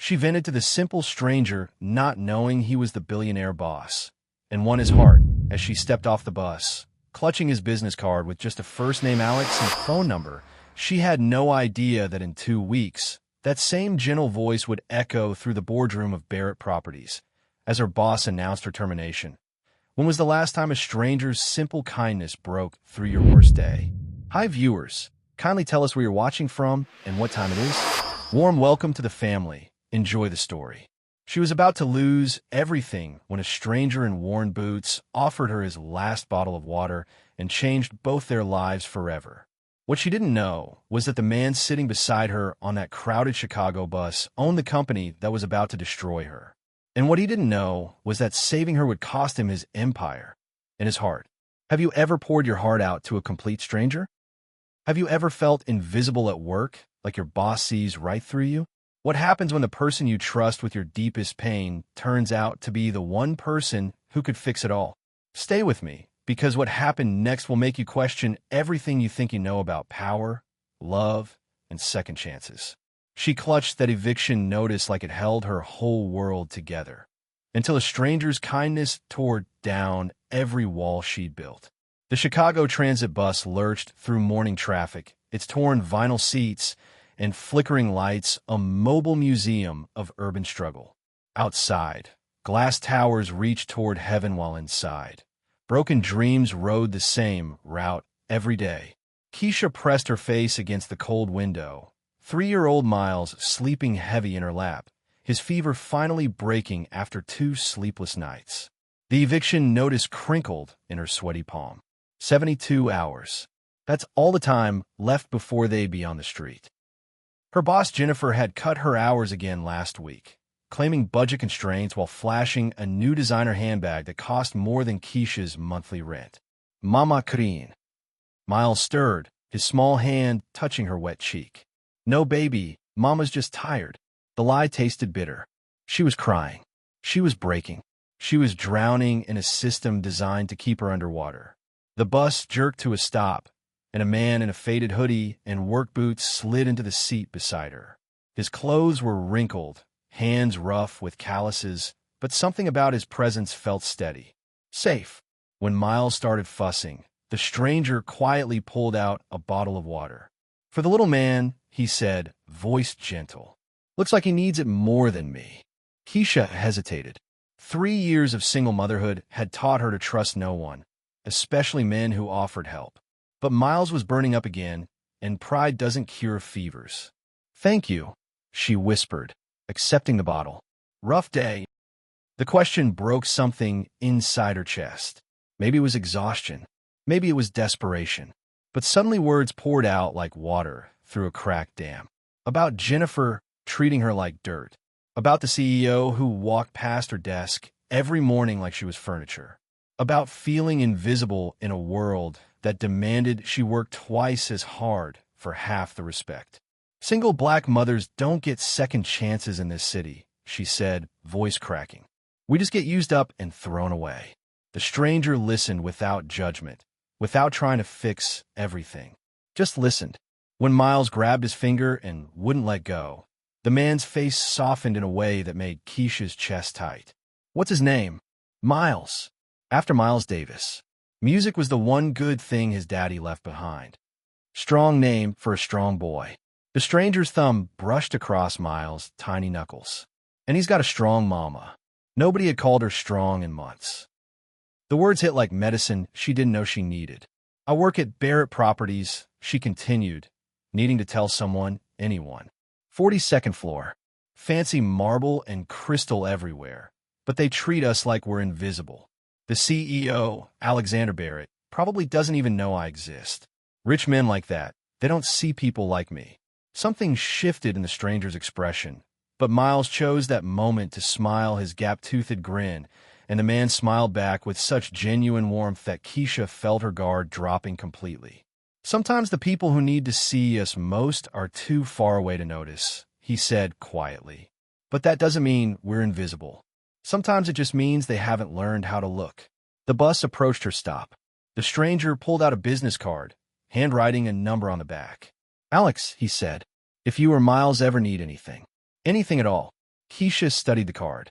She vented to the simple stranger, not knowing he was the billionaire boss, and won his heart as she stepped off the bus, clutching his business card with just a first name Alex and phone number. She had no idea that in 2 weeks, that same gentle voice would echo through the boardroom of Barrett Properties as her boss announced her termination. When was the last time a stranger's simple kindness broke through your worst day? Hi viewers, kindly tell us where you're watching from and what time it is. Warm welcome to the family. Enjoy the story. She was about to lose everything when a stranger in worn boots offered her his last bottle of water and changed both their lives forever. What she didn't know was that the man sitting beside her on that crowded Chicago bus owned the company that was about to destroy her. And what he didn't know was that saving her would cost him his empire and his heart. Have you ever poured your heart out to a complete stranger? Have you ever felt invisible at work, like your boss sees right through you? What happens when the person you trust with your deepest pain turns out to be the one person who could fix it all? Stay with me, because what happened next will make you question everything you think you know about power, love, and second chances. She clutched that eviction notice like it held her whole world together, until a stranger's kindness tore down every wall she'd built. The Chicago Transit bus lurched through morning traffic, its torn vinyl seats and flickering lights a mobile museum of urban struggle. Outside, glass towers reached toward heaven while inside. Broken dreams rode the same route every day. Keisha pressed her face against the cold window, 3-year-old Miles sleeping heavy in her lap, his fever finally breaking after 2 sleepless nights. The eviction notice crinkled in her sweaty palm. 72 hours. That's all the time left before they'd be on the street. Her boss Jennifer had cut her hours again last week, claiming budget constraints while flashing a new designer handbag that cost more than Keisha's monthly rent. Mama Karine. Miles stirred, his small hand touching her wet cheek. No, baby, Mama's just tired. The lie tasted bitter. She was crying. She was breaking. She was drowning in a system designed to keep her underwater. The bus jerked to a stop, and a man in a faded hoodie and work boots slid into the seat beside her. His clothes were wrinkled, hands rough with calluses, but something about his presence felt steady. Safe. When Miles started fussing, the stranger quietly pulled out a bottle of water. For the little man, he said, voice gentle. Looks like he needs it more than me. Keisha hesitated. 3 years of single motherhood had taught her to trust no one, especially men who offered help. But Miles was burning up again, and pride doesn't cure fevers. Thank you, she whispered, accepting the bottle. Rough day. The question broke something inside her chest. Maybe it was exhaustion. Maybe it was desperation. But suddenly words poured out like water through a cracked dam. About Jennifer treating her like dirt. About the CEO who walked past her desk every morning like she was furniture. About feeling invisible in a world that demanded she work twice as hard for half the respect. Single black mothers don't get second chances in this city, she said, voice cracking. We just get used up and thrown away. The stranger listened without judgment, without trying to fix everything. Just listened. When Miles grabbed his finger and wouldn't let go, the man's face softened in a way that made Keisha's chest tight. What's his name? Miles. After Miles Davis. Music was the one good thing his daddy left behind. Strong name for a strong boy. The stranger's thumb brushed across Miles' tiny knuckles. And he's got a strong mama. Nobody had called her strong in months. The words hit like medicine she didn't know she needed. I work at Barrett Properties, she continued, needing to tell someone, anyone. 42nd floor. Fancy marble and crystal everywhere. But they treat us like we're invisible. The CEO, Alexander Barrett, probably doesn't even know I exist. Rich men like that, they don't see people like me. Something shifted in the stranger's expression, but Miles chose that moment to smile his gap-toothed grin, and the man smiled back with such genuine warmth that Keisha felt her guard dropping completely. Sometimes the people who need to see us most are too far away to notice, he said quietly. But that doesn't mean we're invisible. Sometimes it just means they haven't learned how to look. The bus approached her stop. The stranger pulled out a business card, handwriting a number on the back. Alex, he said, if you or Miles ever need anything at all, Keisha studied the card.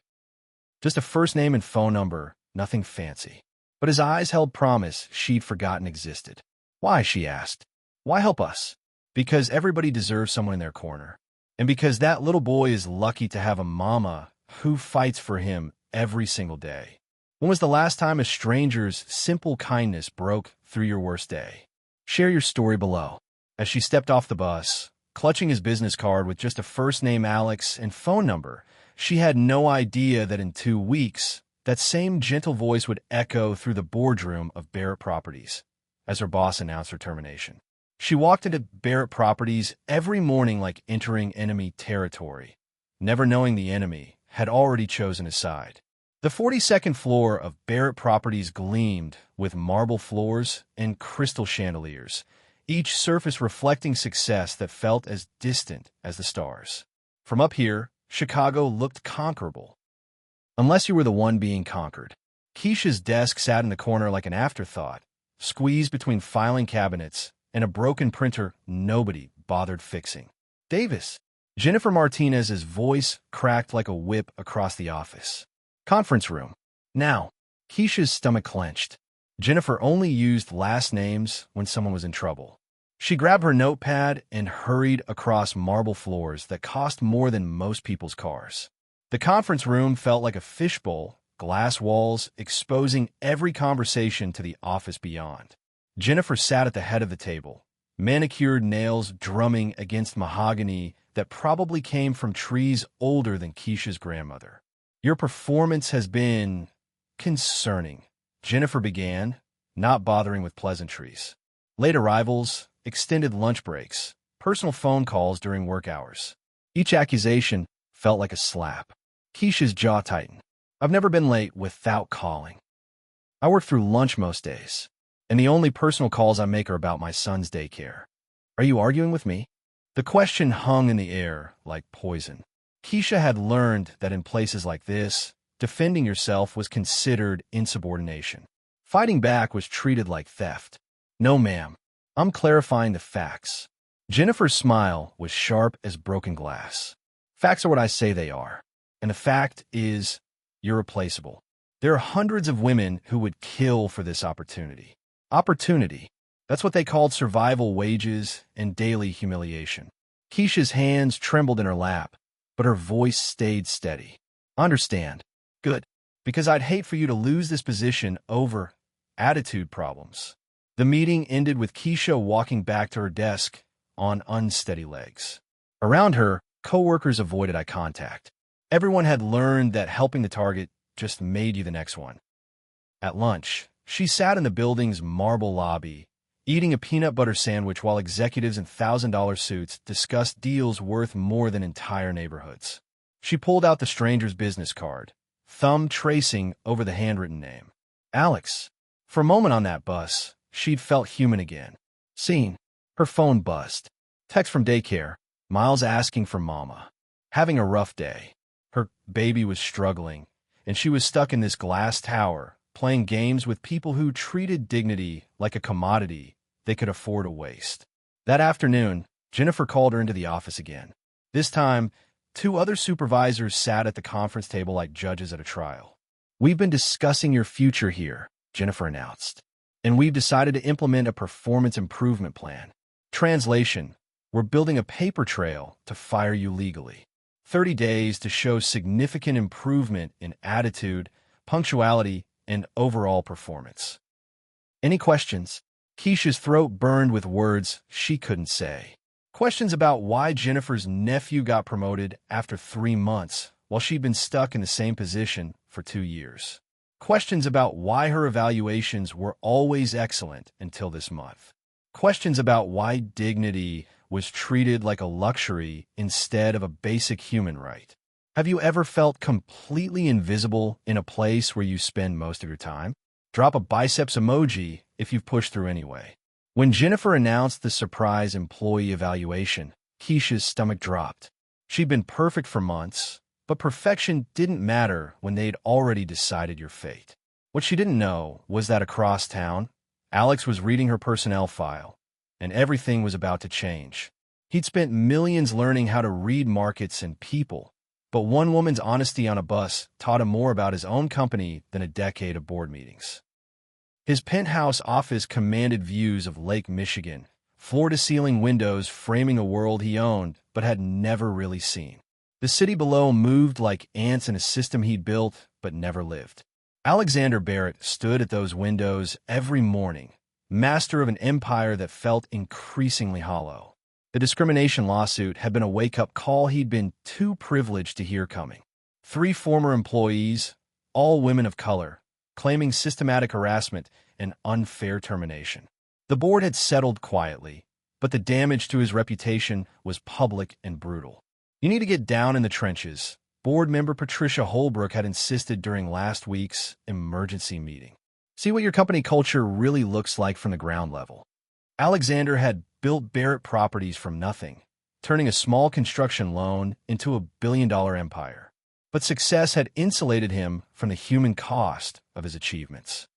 Just a first name and phone number, nothing fancy. But his eyes held promise she'd forgotten existed. Why, she asked. Why help us? Because everybody deserves someone in their corner. And because that little boy is lucky to have a mama who fights for him every single day. When was the last time a stranger's simple kindness broke through your worst day? Share your story below. As she stepped off the bus, clutching his business card with just a first name Alex and phone number, she had no idea that in 2 weeks, that same gentle voice would echo through the boardroom of Barrett Properties as her boss announced her termination. She walked into Barrett Properties every morning like entering enemy territory, never knowing the enemy had already chosen his side. The 42nd floor of Barrett Properties gleamed with marble floors and crystal chandeliers, each surface reflecting success that felt as distant as the stars. From up here, Chicago looked conquerable. Unless you were the one being conquered. Keisha's desk sat in the corner like an afterthought, squeezed between filing cabinets and a broken printer nobody bothered fixing. Davis. Jennifer Martinez's voice cracked like a whip across the office. Conference room. Now. Keisha's stomach clenched. Jennifer only used last names when someone was in trouble. She grabbed her notepad and hurried across marble floors that cost more than most people's cars. The conference room felt like a fishbowl, glass walls exposing every conversation to the office beyond. Jennifer sat at the head of the table, manicured nails drumming against mahogany that probably came from trees older than Keisha's grandmother. Your performance has been concerning, Jennifer began, not bothering with pleasantries. Late arrivals, extended lunch breaks, personal phone calls during work hours. Each accusation felt like a slap. Keisha's jaw tightened. I've never been late without calling. I work through lunch most days, and the only personal calls I make are about my son's daycare. Are you arguing with me? The question hung in the air like poison. Keisha had learned that in places like this, defending yourself was considered insubordination. Fighting back was treated like theft. No, ma'am. I'm clarifying the facts. Jennifer's smile was sharp as broken glass. Facts are what I say they are. And the fact is, you're replaceable. There are hundreds of women who would kill for this opportunity. Opportunity. That's what they called survival wages and daily humiliation. Keisha's hands trembled in her lap, but her voice stayed steady. Understand. Good. Because I'd hate for you to lose this position over attitude problems. The meeting ended with Keisha walking back to her desk on unsteady legs. Around her, coworkers avoided eye contact. Everyone had learned that helping the target just made you the next one. At lunch, she sat in the building's marble lobby, eating a peanut butter sandwich while executives in $1,000 suits discussed deals worth more than entire neighborhoods. She pulled out the stranger's business card, thumb tracing over the handwritten name. Alex. For a moment on that bus, she'd felt human again. Seen. Her phone buzzed. Text from daycare. Miles asking for mama. Having a rough day. Her baby was struggling, and she was stuck in this glass tower, playing games with people who treated dignity like a commodity they could afford to waste. That afternoon, Jennifer called her into the office again. This time, 2 other supervisors sat at the conference table like judges at a trial. We've been discussing your future here, Jennifer announced, and we've decided to implement a performance improvement plan. Translation, we're building a paper trail to fire you legally. 30 days to show significant improvement in attitude, punctuality, and overall performance. Any questions? Keisha's throat burned with words she couldn't say. Questions about why Jennifer's nephew got promoted after 3 months while she'd been stuck in the same position for 2 years. Questions about why her evaluations were always excellent until this month. Questions about why dignity was treated like a luxury instead of a basic human right. Have you ever felt completely invisible in a place where you spend most of your time? Drop a biceps emoji if you've pushed through anyway. When Jennifer announced the surprise employee evaluation, Keisha's stomach dropped. She'd been perfect for months, but perfection didn't matter when they'd already decided your fate. What she didn't know was that across town, Alex was reading her personnel file, and everything was about to change. He'd spent millions learning how to read markets and people, But one woman's honesty on a bus taught him more about his own company than a decade of board meetings. His penthouse office commanded views of Lake Michigan, floor-to-ceiling windows framing a world he owned but had never really seen. The city below moved like ants in a system he'd built but never lived. Alexander Barrett stood at those windows every morning, master of an empire that felt increasingly hollow. The discrimination lawsuit had been a wake-up call he'd been too privileged to hear coming. 3 former employees, all women of color, claiming systematic harassment and unfair termination. The board had settled quietly, but the damage to his reputation was public and brutal. You need to get down in the trenches, board member Patricia Holbrook had insisted during last week's emergency meeting. See what your company culture really looks like from the ground level. Alexander had built Barrett Properties from nothing, turning a small construction loan into a billion-dollar empire. But success had insulated him from the human cost of his achievements.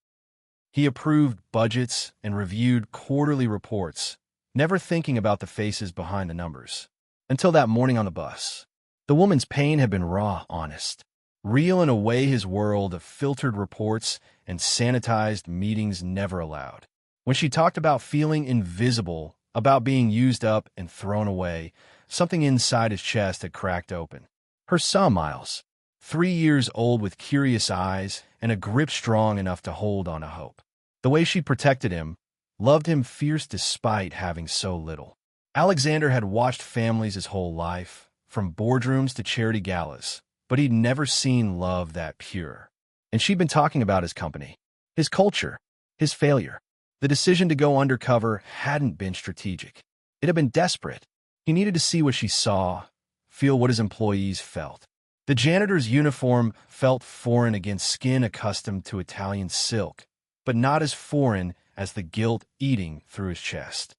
He approved budgets and reviewed quarterly reports, never thinking about the faces behind the numbers. Until that morning on the bus. The woman's pain had been raw, honest, real in a way his world of filtered reports and sanitized meetings never allowed. When she talked about feeling invisible, about being used up and thrown away, something inside his chest had cracked open. Her son, Miles, 3 years old with curious eyes and a grip strong enough to hold on a hope. The way she protected him, loved him fierce despite having so little. Alexander had watched families his whole life, from boardrooms to charity galas, but he'd never seen love that pure. And she'd been talking about his company, his culture, his failure. The decision to go undercover hadn't been strategic. It had been desperate. He needed to see what she saw, feel what his employees felt. The janitor's uniform felt foreign against skin accustomed to Italian silk, but not as foreign as the guilt eating through his chest.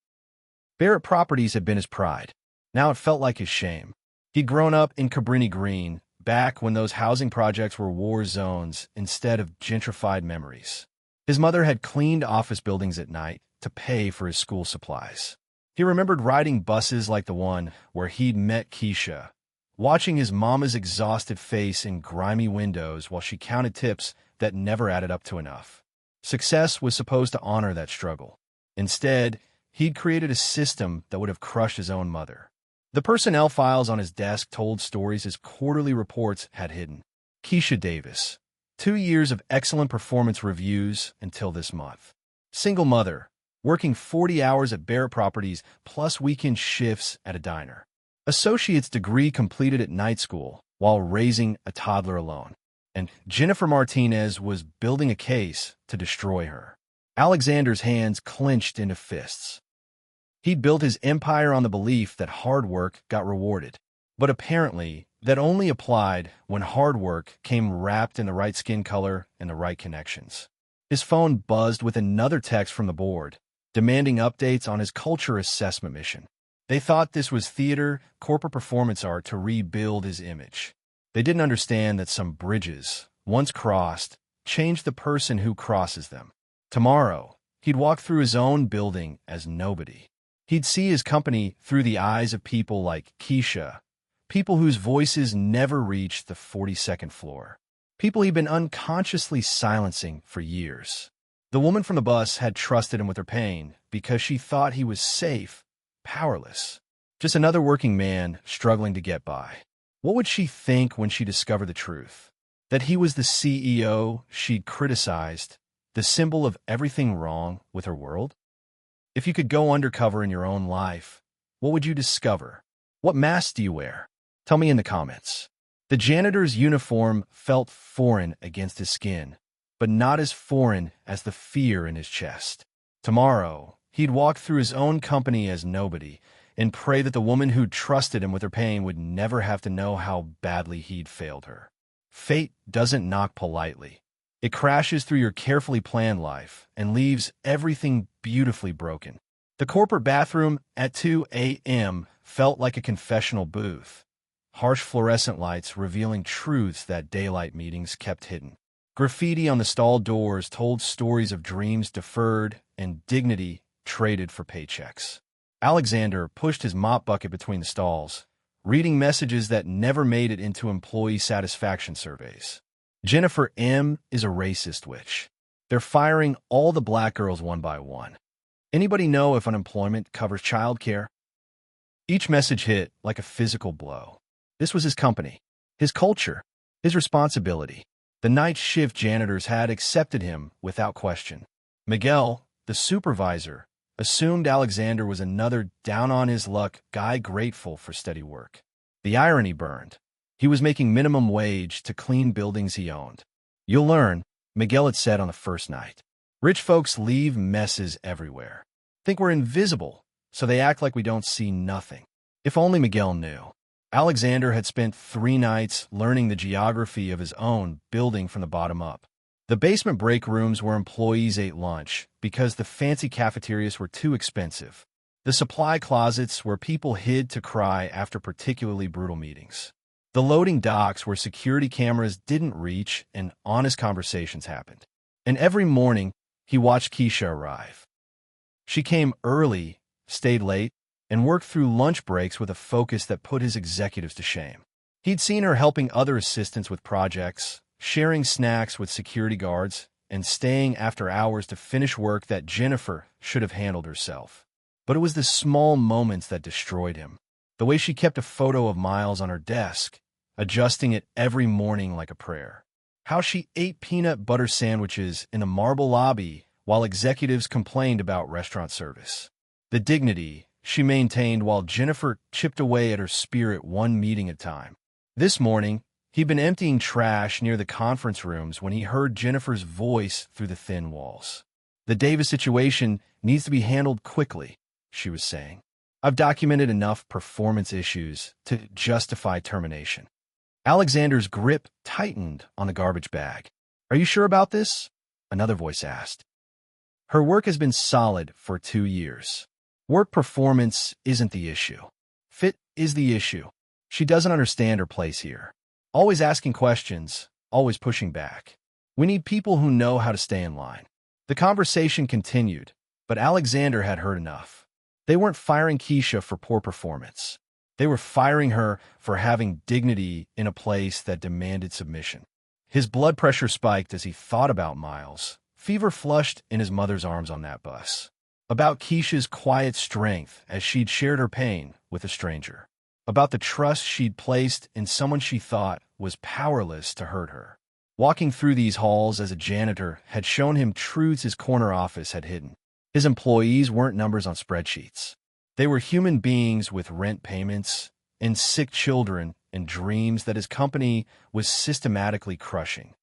Barrett Properties had been his pride. Now it felt like his shame. He'd grown up in Cabrini Green, back when those housing projects were war zones instead of gentrified memories. His mother had cleaned office buildings at night to pay for his school supplies. He remembered riding buses like the one where he'd met Keisha, watching his mama's exhausted face in grimy windows while she counted tips that never added up to enough. Success was supposed to honor that struggle. Instead, he'd created a system that would have crushed his own mother. The personnel files on his desk told stories his quarterly reports had hidden. Keisha Davis, 2 years of excellent performance reviews until this month. Single mother, working 40 hours at Barrett Properties plus weekend shifts at a diner. Associate's degree completed at night school while raising a toddler alone. And Jennifer Martinez was building a case to destroy her. Alexander's hands clenched into fists. He'd built his empire on the belief that hard work got rewarded. But apparently, that only applied when hard work came wrapped in the right skin color and the right connections. His phone buzzed with another text from the board, demanding updates on his culture assessment mission. They thought this was theater, corporate performance art to rebuild his image. They didn't understand that some bridges, once crossed, change the person who crosses them. Tomorrow, he'd walk through his own building as nobody. He'd see his company through the eyes of people like Keisha, people whose voices never reached the 42nd floor, people he'd been unconsciously silencing for years. The woman from the bus had trusted him with her pain because she thought he was safe, powerless, just another working man struggling to get by. What would she think when she discovered the truth? That he was the CEO she'd criticized, the symbol of everything wrong with her world? If you could go undercover in your own life, what would you discover? What mask do you wear? Tell me in the comments. The janitor's uniform felt foreign against his skin, but not as foreign as the fear in his chest. Tomorrow, he'd walk through his own company as nobody and pray that the woman who'd trusted him with her pain would never have to know how badly he'd failed her. Fate doesn't knock politely. It crashes through your carefully planned life and leaves everything beautifully broken. The corporate bathroom at 2 a.m. felt like a confessional booth. Harsh fluorescent lights revealing truths that daylight meetings kept hidden. Graffiti on the stall doors told stories of dreams deferred and dignity traded for paychecks. Alexander pushed his mop bucket between the stalls, reading messages that never made it into employee satisfaction surveys. Jennifer M. is a racist witch. They're firing all the black girls one by one. Anybody know if unemployment covers childcare? Each message hit like a physical blow. This was his company, his culture, his responsibility. The night shift janitors had accepted him without question. Miguel, the supervisor, assumed Alexander was another down-on-his-luck guy grateful for steady work. The irony burned. He was making minimum wage to clean buildings he owned. You'll learn, Miguel had said on the first night. Rich folks leave messes everywhere. Think we're invisible, so they act like we don't see nothing. If only Miguel knew. Alexander had spent 3 nights learning the geography of his own building from the bottom up. The basement break rooms where employees ate lunch because the fancy cafeterias were too expensive. The supply closets where people hid to cry after particularly brutal meetings. The loading docks where security cameras didn't reach and honest conversations happened. And every morning, he watched Keisha arrive. She came early, stayed late, and worked through lunch breaks with a focus that put his executives to shame. He'd seen her helping other assistants with projects, sharing snacks with security guards, and staying after hours to finish work that Jennifer should have handled herself. But it was the small moments that destroyed him. The way she kept a photo of Miles on her desk, adjusting it every morning like a prayer. How she ate peanut butter sandwiches in the marble lobby while executives complained about restaurant service. The dignity she maintained while Jennifer chipped away at her spirit one meeting at a time. This morning, he'd been emptying trash near the conference rooms when he heard Jennifer's voice through the thin walls. The Davis situation needs to be handled quickly, she was saying. I've documented enough performance issues to justify termination. Alexander's grip tightened on the garbage bag. Are you sure about this? Another voice asked. Her work has been solid for 2 years. Work performance isn't the issue. Fit is the issue. She doesn't understand her place here. Always asking questions, always pushing back. We need people who know how to stay in line. The conversation continued, but Alexander had heard enough. They weren't firing Keisha for poor performance. They were firing her for having dignity in a place that demanded submission. His blood pressure spiked as he thought about Miles, fever flushed in his mother's arms on that bus. About Keisha's quiet strength as she'd shared her pain with a stranger. About the trust she'd placed in someone she thought was powerless to hurt her. Walking through these halls as a janitor had shown him truths his corner office had hidden. His employees weren't numbers on spreadsheets. They were human beings with rent payments and sick children and dreams that his company was systematically crushing.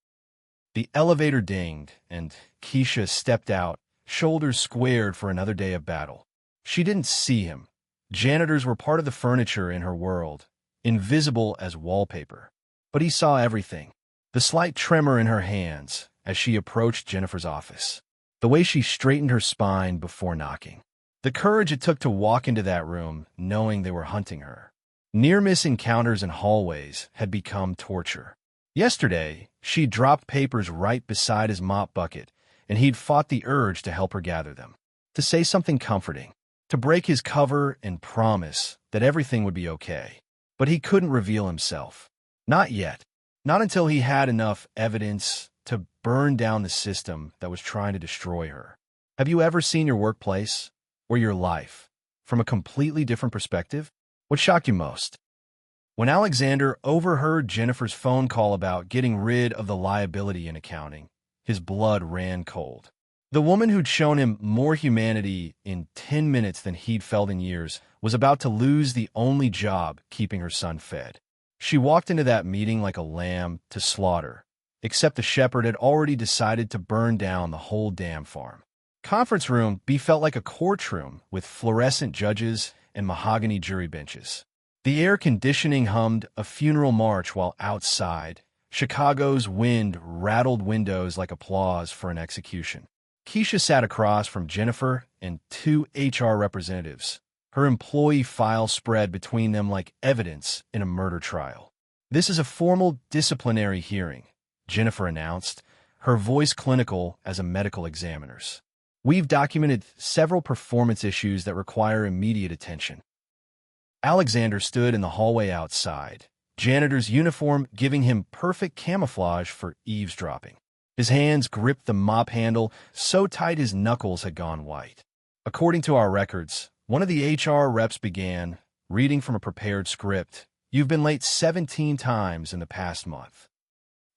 The elevator dinged, and Keisha stepped out, shoulders squared for another day of battle. She didn't see him. Janitors were part of the furniture in her world, invisible as wallpaper. But he saw everything. The slight tremor in her hands as she approached Jennifer's office. The way she straightened her spine before knocking. The courage it took to walk into that room knowing they were hunting her. Near-miss encounters in hallways had become torture. Yesterday, she dropped papers right beside his mop bucket, and he'd fought the urge to help her gather them. To say something comforting. To break his cover and promise that everything would be okay. But he couldn't reveal himself. Not yet. Not until he had enough evidence to burn down the system that was trying to destroy her. Have you ever seen your workplace or your life from a completely different perspective? What shocked you most? When Alexander overheard Jennifer's phone call about getting rid of the liability in accounting, his blood ran cold. The woman who'd shown him more humanity in 10 minutes than he'd felt in years was about to lose the only job keeping her son fed. She walked into that meeting like a lamb to slaughter, except the shepherd had already decided to burn down the whole damn farm. Conference room B felt like a courtroom with fluorescent judges and mahogany jury benches. The air conditioning hummed a funeral march while outside, Chicago's wind rattled windows like applause for an execution. Keisha sat across from Jennifer and 2 HR representatives. Her employee file spread between them like evidence in a murder trial. This is a formal disciplinary hearing, Jennifer announced, her voice clinical as a medical examiner's. We've documented several performance issues that require immediate attention. Alexander stood in the hallway outside, janitor's uniform giving him perfect camouflage for eavesdropping. His hands gripped the mop handle so tight his knuckles had gone white. According to our records, one of the HR reps began, reading from a prepared script. You've been late 17 times in the past month.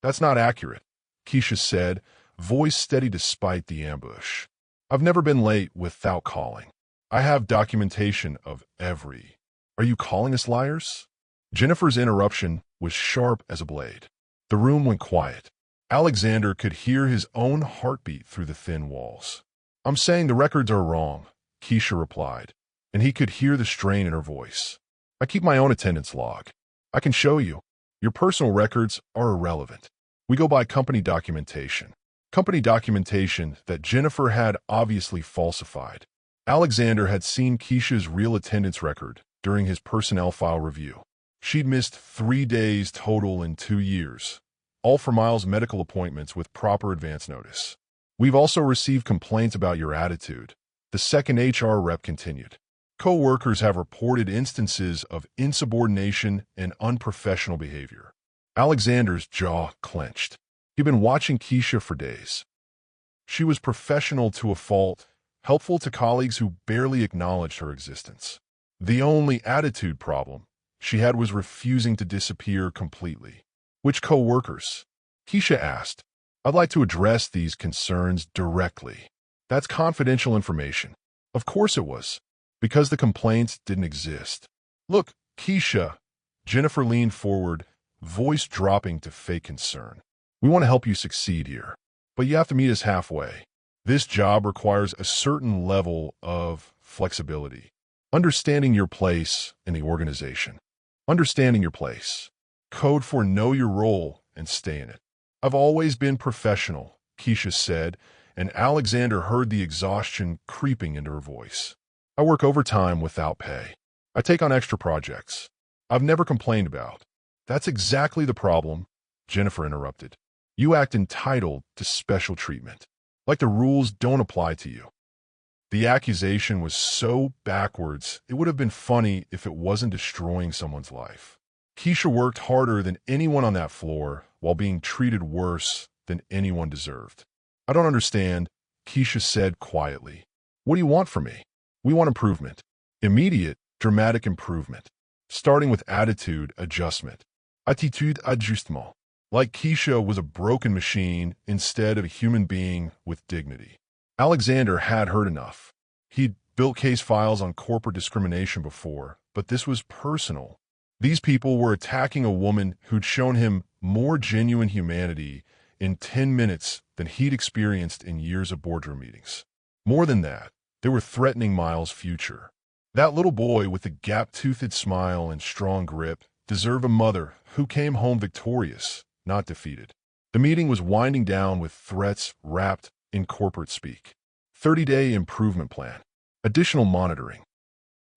That's not accurate, Keisha said, voice steady despite the ambush. I've never been late without calling. I have documentation of every. Are you calling us liars? Jennifer's interruption was sharp as a blade. The room went quiet. Alexander could hear his own heartbeat through the thin walls. I'm saying the records are wrong, Keisha replied, and he could hear the strain in her voice. I keep my own attendance log. I can show you. Your personal records are irrelevant. We go by company documentation. Company documentation that Jennifer had obviously falsified. Alexander had seen Keisha's real attendance record during his personnel file review. She'd missed 3 days total in 2 years, all for Miles' medical appointments with proper advance notice. We've also received complaints about your attitude, the second HR rep continued. Co-workers have reported instances of insubordination and unprofessional behavior. Alexander's jaw clenched. He'd been watching Keisha for days. She was professional to a fault, helpful to colleagues who barely acknowledged her existence. The only attitude problem she had was refusing to disappear completely. Which co-workers? Keisha asked. I'd like to address these concerns directly. That's confidential information. Of course it was, because the complaints didn't exist. Look, Keisha, Jennifer leaned forward, voice dropping to fake concern. We want to help you succeed here, but you have to meet us halfway. This job requires a certain level of flexibility. Understanding your place in the organization. Understanding your place. Code for know your role and stay in it. I've always been professional, Keisha said, and Alexander heard the exhaustion creeping into her voice. I work overtime without pay. I take on extra projects. I've never complained about. That's exactly the problem, Jennifer interrupted. You act entitled to special treatment, like the rules don't apply to you. The accusation was so backwards, it would have been funny if it wasn't destroying someone's life. Keisha worked harder than anyone on that floor while being treated worse than anyone deserved. I don't understand, Keisha said quietly. What do you want from me? We want improvement. Immediate, dramatic improvement. Starting with attitude adjustment. Attitude ajustement. Like Keisha was a broken machine instead of a human being with dignity. Alexander had heard enough. He'd built case files on corporate discrimination before, but this was personal. These people were attacking a woman who'd shown him more genuine humanity in 10 minutes than he'd experienced in years of boardroom meetings. More than that, they were threatening Miles' future. That little boy with the gap-toothed smile and strong grip deserved a mother who came home victorious, not defeated. The meeting was winding down with threats wrapped in corporate speak. 30-day improvement plan. Additional monitoring.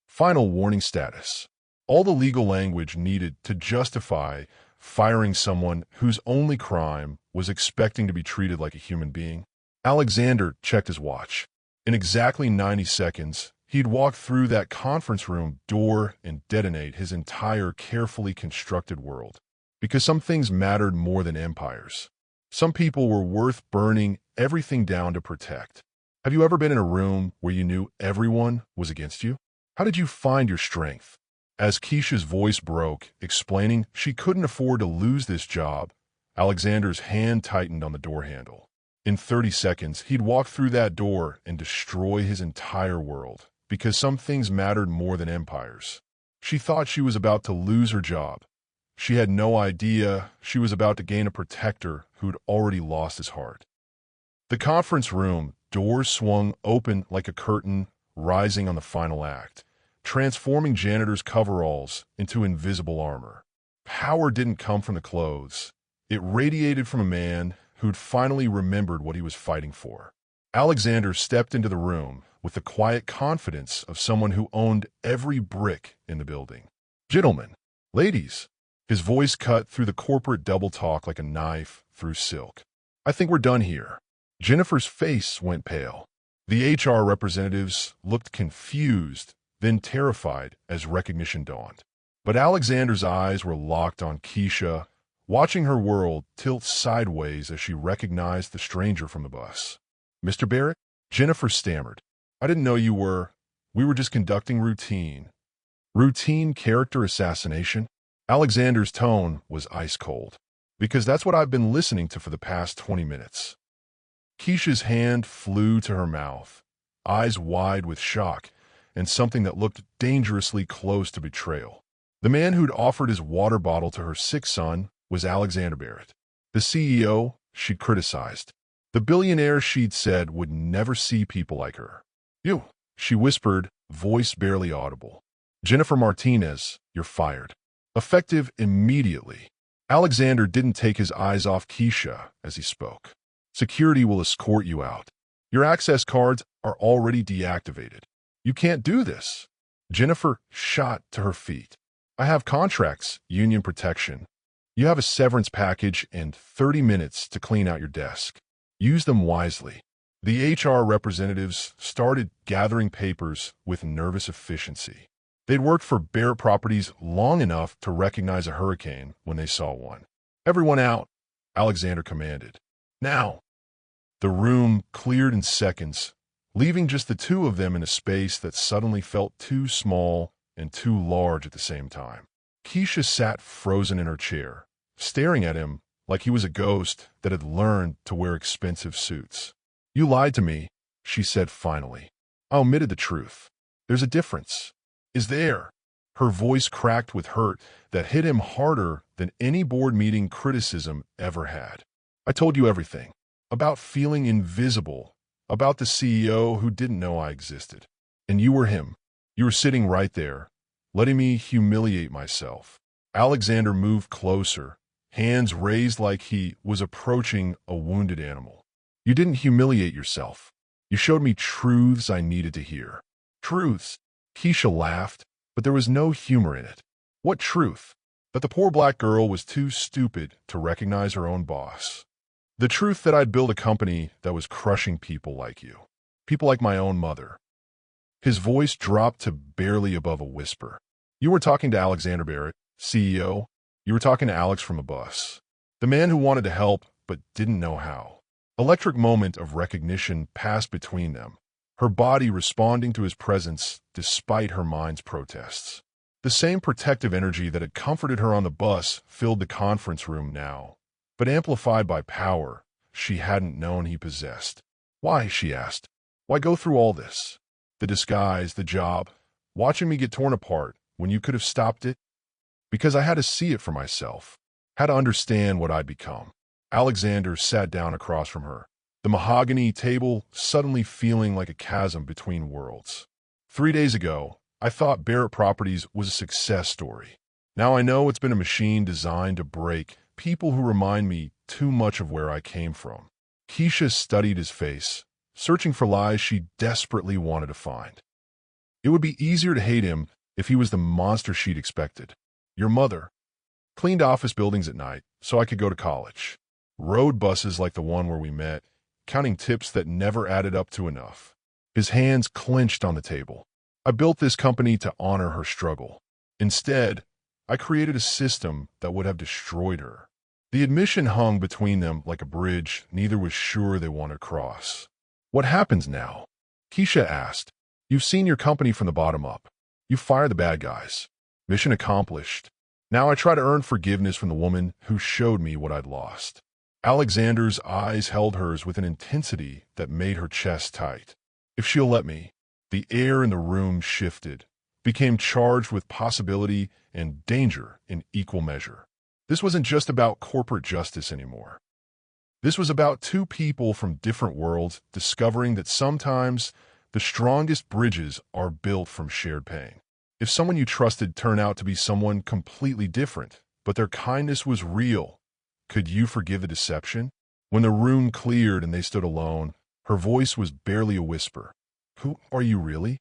Final warning status. All the legal language needed to justify firing someone whose only crime was expecting to be treated like a human being. Alexander checked his watch. In exactly 90 seconds, he'd walk through that conference room door and detonate his entire carefully constructed world. Because some things mattered more than empires. Some people were worth burning everything down to protect. Have you ever been in a room where you knew everyone was against you? How did you find your strength? As Keisha's voice broke, explaining she couldn't afford to lose this job, Alexander's hand tightened on the door handle. In 30 seconds, he'd walk through that door and destroy his entire world, because some things mattered more than empires. She thought she was about to lose her job. She had no idea she was about to gain a protector who'd already lost his heart. The conference room doors swung open like a curtain, rising on the final act, transforming janitor's coveralls into invisible armor. Power didn't come from the clothes. It radiated from a man who'd finally remembered what he was fighting for. Alexander stepped into the room with the quiet confidence of someone who owned every brick in the building. Gentlemen, ladies, his voice cut through the corporate double talk like a knife through silk. I think we're done here. Jennifer's face went pale. The HR representatives looked confused, then terrified as recognition dawned. But Alexander's eyes were locked on Keisha, watching her world tilt sideways as she recognized the stranger from the bus. "Mr. Barrett?" Jennifer stammered. "I didn't know you were. We were just conducting routine." "Routine character assassination?" Alexander's tone was ice cold. "Because that's what I've been listening to for the past 20 minutes. Keisha's hand flew to her mouth, eyes wide with shock, and something that looked dangerously close to betrayal. The man who'd offered his water bottle to her sick son was Alexander Barrett. The CEO she'd criticized. The billionaire she'd said would never see people like her. "You," she whispered, voice barely audible. "Jennifer Martinez, you're fired. Effective immediately." Alexander didn't take his eyes off Keisha as he spoke. "Security will escort you out. Your access cards are already deactivated. You can't do this." Jennifer shot to her feet. "I have contracts, union protection. You have a severance package and 30 minutes to clean out your desk. Use them wisely." The HR representatives started gathering papers with nervous efficiency. They'd worked for Barrett Properties long enough to recognize a hurricane when they saw one. "Everyone out," Alexander commanded. "Now." The room cleared in seconds, leaving just the two of them in a space that suddenly felt too small and too large at the same time. Keisha sat frozen in her chair, staring at him like he was a ghost that had learned to wear expensive suits. "You lied to me," she said finally. "I omitted the truth. There's a difference." "Is there?" Her voice cracked with hurt that hit him harder than any board meeting criticism ever had. "I told you everything. About feeling invisible, about the CEO who didn't know I existed. And you were him. You were sitting right there, letting me humiliate myself." Alexander moved closer, hands raised like he was approaching a wounded animal. "You didn't humiliate yourself. You showed me truths I needed to hear." "Truths?" Keisha laughed, but there was no humor in it. "What truth?" That the poor black girl was too stupid to recognize her own boss. "The truth that I'd build a company that was crushing people like you. People like my own mother." His voice dropped to barely above a whisper. "You were talking to Alexander Barrett, CEO. You were talking to Alex from a bus. The man who wanted to help but didn't know how." Electric moment of recognition passed between them, her body responding to his presence despite her mind's protests. The same protective energy that had comforted her on the bus filled the conference room now, but amplified by power she hadn't known he possessed. "Why?" she asked. "Why go through all this? The disguise, the job, watching me get torn apart when you could have stopped it?" "Because I had to see it for myself, had to understand what I'd become." Alexander sat down across from her, the mahogany table suddenly feeling like a chasm between worlds. 3 days ago, I thought Barrett Properties was a success story. Now I know it's been a machine designed to break people who remind me too much of where I came from." Keisha studied his face, searching for lies she desperately wanted to find. It would be easier to hate him if he was the monster she'd expected. "Your mother cleaned office buildings at night so I could go to college. Rode buses like the one where we met, counting tips that never added up to enough." His hands clenched on the table. "I built this company to honor her struggle. Instead, I created a system that would have destroyed her." The admission hung between them like a bridge neither was sure they wanted to cross. "What happens now?" Keisha asked. "You've seen your company from the bottom up. You fire the bad guys. Mission accomplished. Now I try to earn forgiveness from the woman who showed me what I'd lost." Alexander's eyes held hers with an intensity that made her chest tight. "If she'll let me." The air in the room shifted, became charged with possibility and danger in equal measure. This wasn't just about corporate justice anymore. This was about two people from different worlds discovering that sometimes the strongest bridges are built from shared pain. If someone you trusted turned out to be someone completely different, but their kindness was real, could you forgive the deception? When the room cleared and they stood alone, her voice was barely a whisper. "Who are you really?"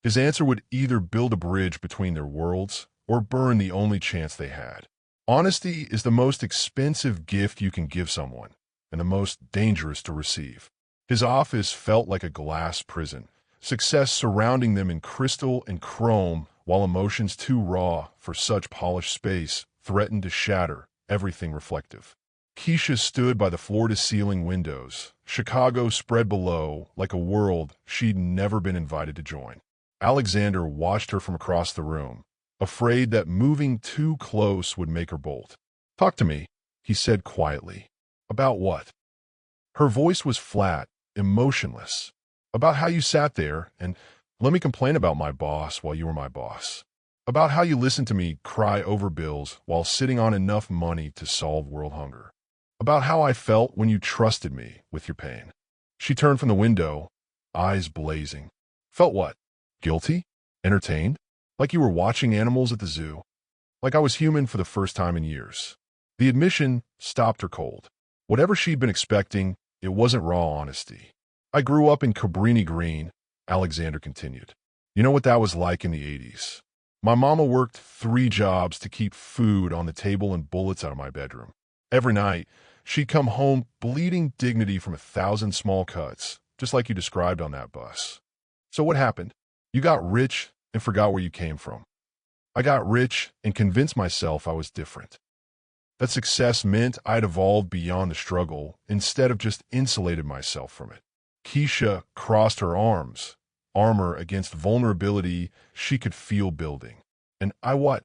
His answer would either build a bridge between their worlds or burn the only chance they had. Honesty is the most expensive gift you can give someone, and the most dangerous to receive. His office felt like a glass prison, success surrounding them in crystal and chrome, while emotions too raw for such polished space threatened to shatter everything reflective. Keisha stood by the floor-to-ceiling windows, Chicago spread below like a world she'd never been invited to join. Alexander watched her from across the room, afraid that moving too close would make her bolt. "Talk to me," he said quietly. "About what?" Her voice was flat, emotionless. "About how you sat there and let me complain about my boss while you were my boss. About how you listened to me cry over bills while sitting on enough money to solve world hunger. About how I felt when you trusted me with your pain." She turned from the window, eyes blazing. "Felt what? Guilty? Entertained? Like you were watching animals at the zoo? Like I was human for the first time in years." The admission stopped her cold. Whatever she'd been expecting, it wasn't raw honesty. "I grew up in Cabrini Green," Alexander continued. "You know what that was like in the 80s. My mama worked 3 jobs to keep food on the table and bullets out of my bedroom. Every night, she'd come home bleeding dignity from 1,000 small cuts, just like you described on that bus. So what happened? You got rich and forgot where you came from. I got rich and convinced myself I was different. That success meant I'd evolved beyond the struggle instead of just insulated myself from it." Keisha crossed her arms, armor against vulnerability she could feel building. "And I what?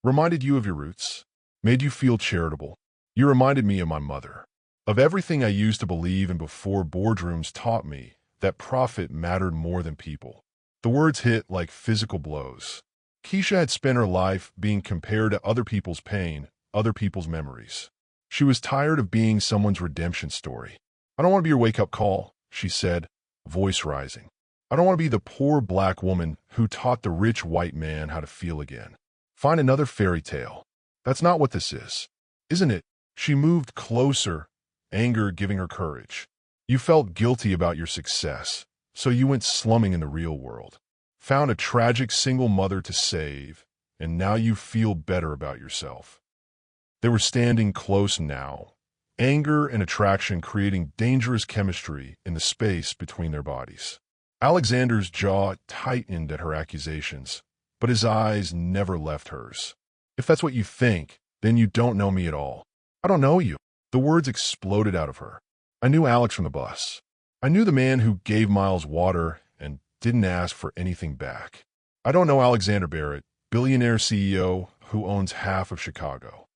Reminded you of your roots? Made you feel charitable? You reminded me of my mother. Of everything I used to believe in before boardrooms taught me that profit mattered more than people." The words hit like physical blows. Keisha had spent her life being compared to other people's pain, other people's memories. She was tired of being someone's redemption story. "I don't want to be your wake-up call," she said, voice rising. "I don't want to be the poor black woman who taught the rich white man how to feel again. Find another fairy tale. That's not what this is, isn't it?" She moved closer, anger giving her courage. "You felt guilty about your success, so you went slumming in the real world. Found a tragic single mother to save, and now you feel better about yourself." They were standing close now, anger and attraction creating dangerous chemistry in the space between their bodies. Alexander's jaw tightened at her accusations, but his eyes never left hers. "If that's what you think, then you don't know me at all." "I don't know you." The words exploded out of her. "I knew Alex from the bus. I knew the man who gave Miles water and didn't ask for anything back. I don't know Alexander Barrett, billionaire CEO who owns half of Chicago."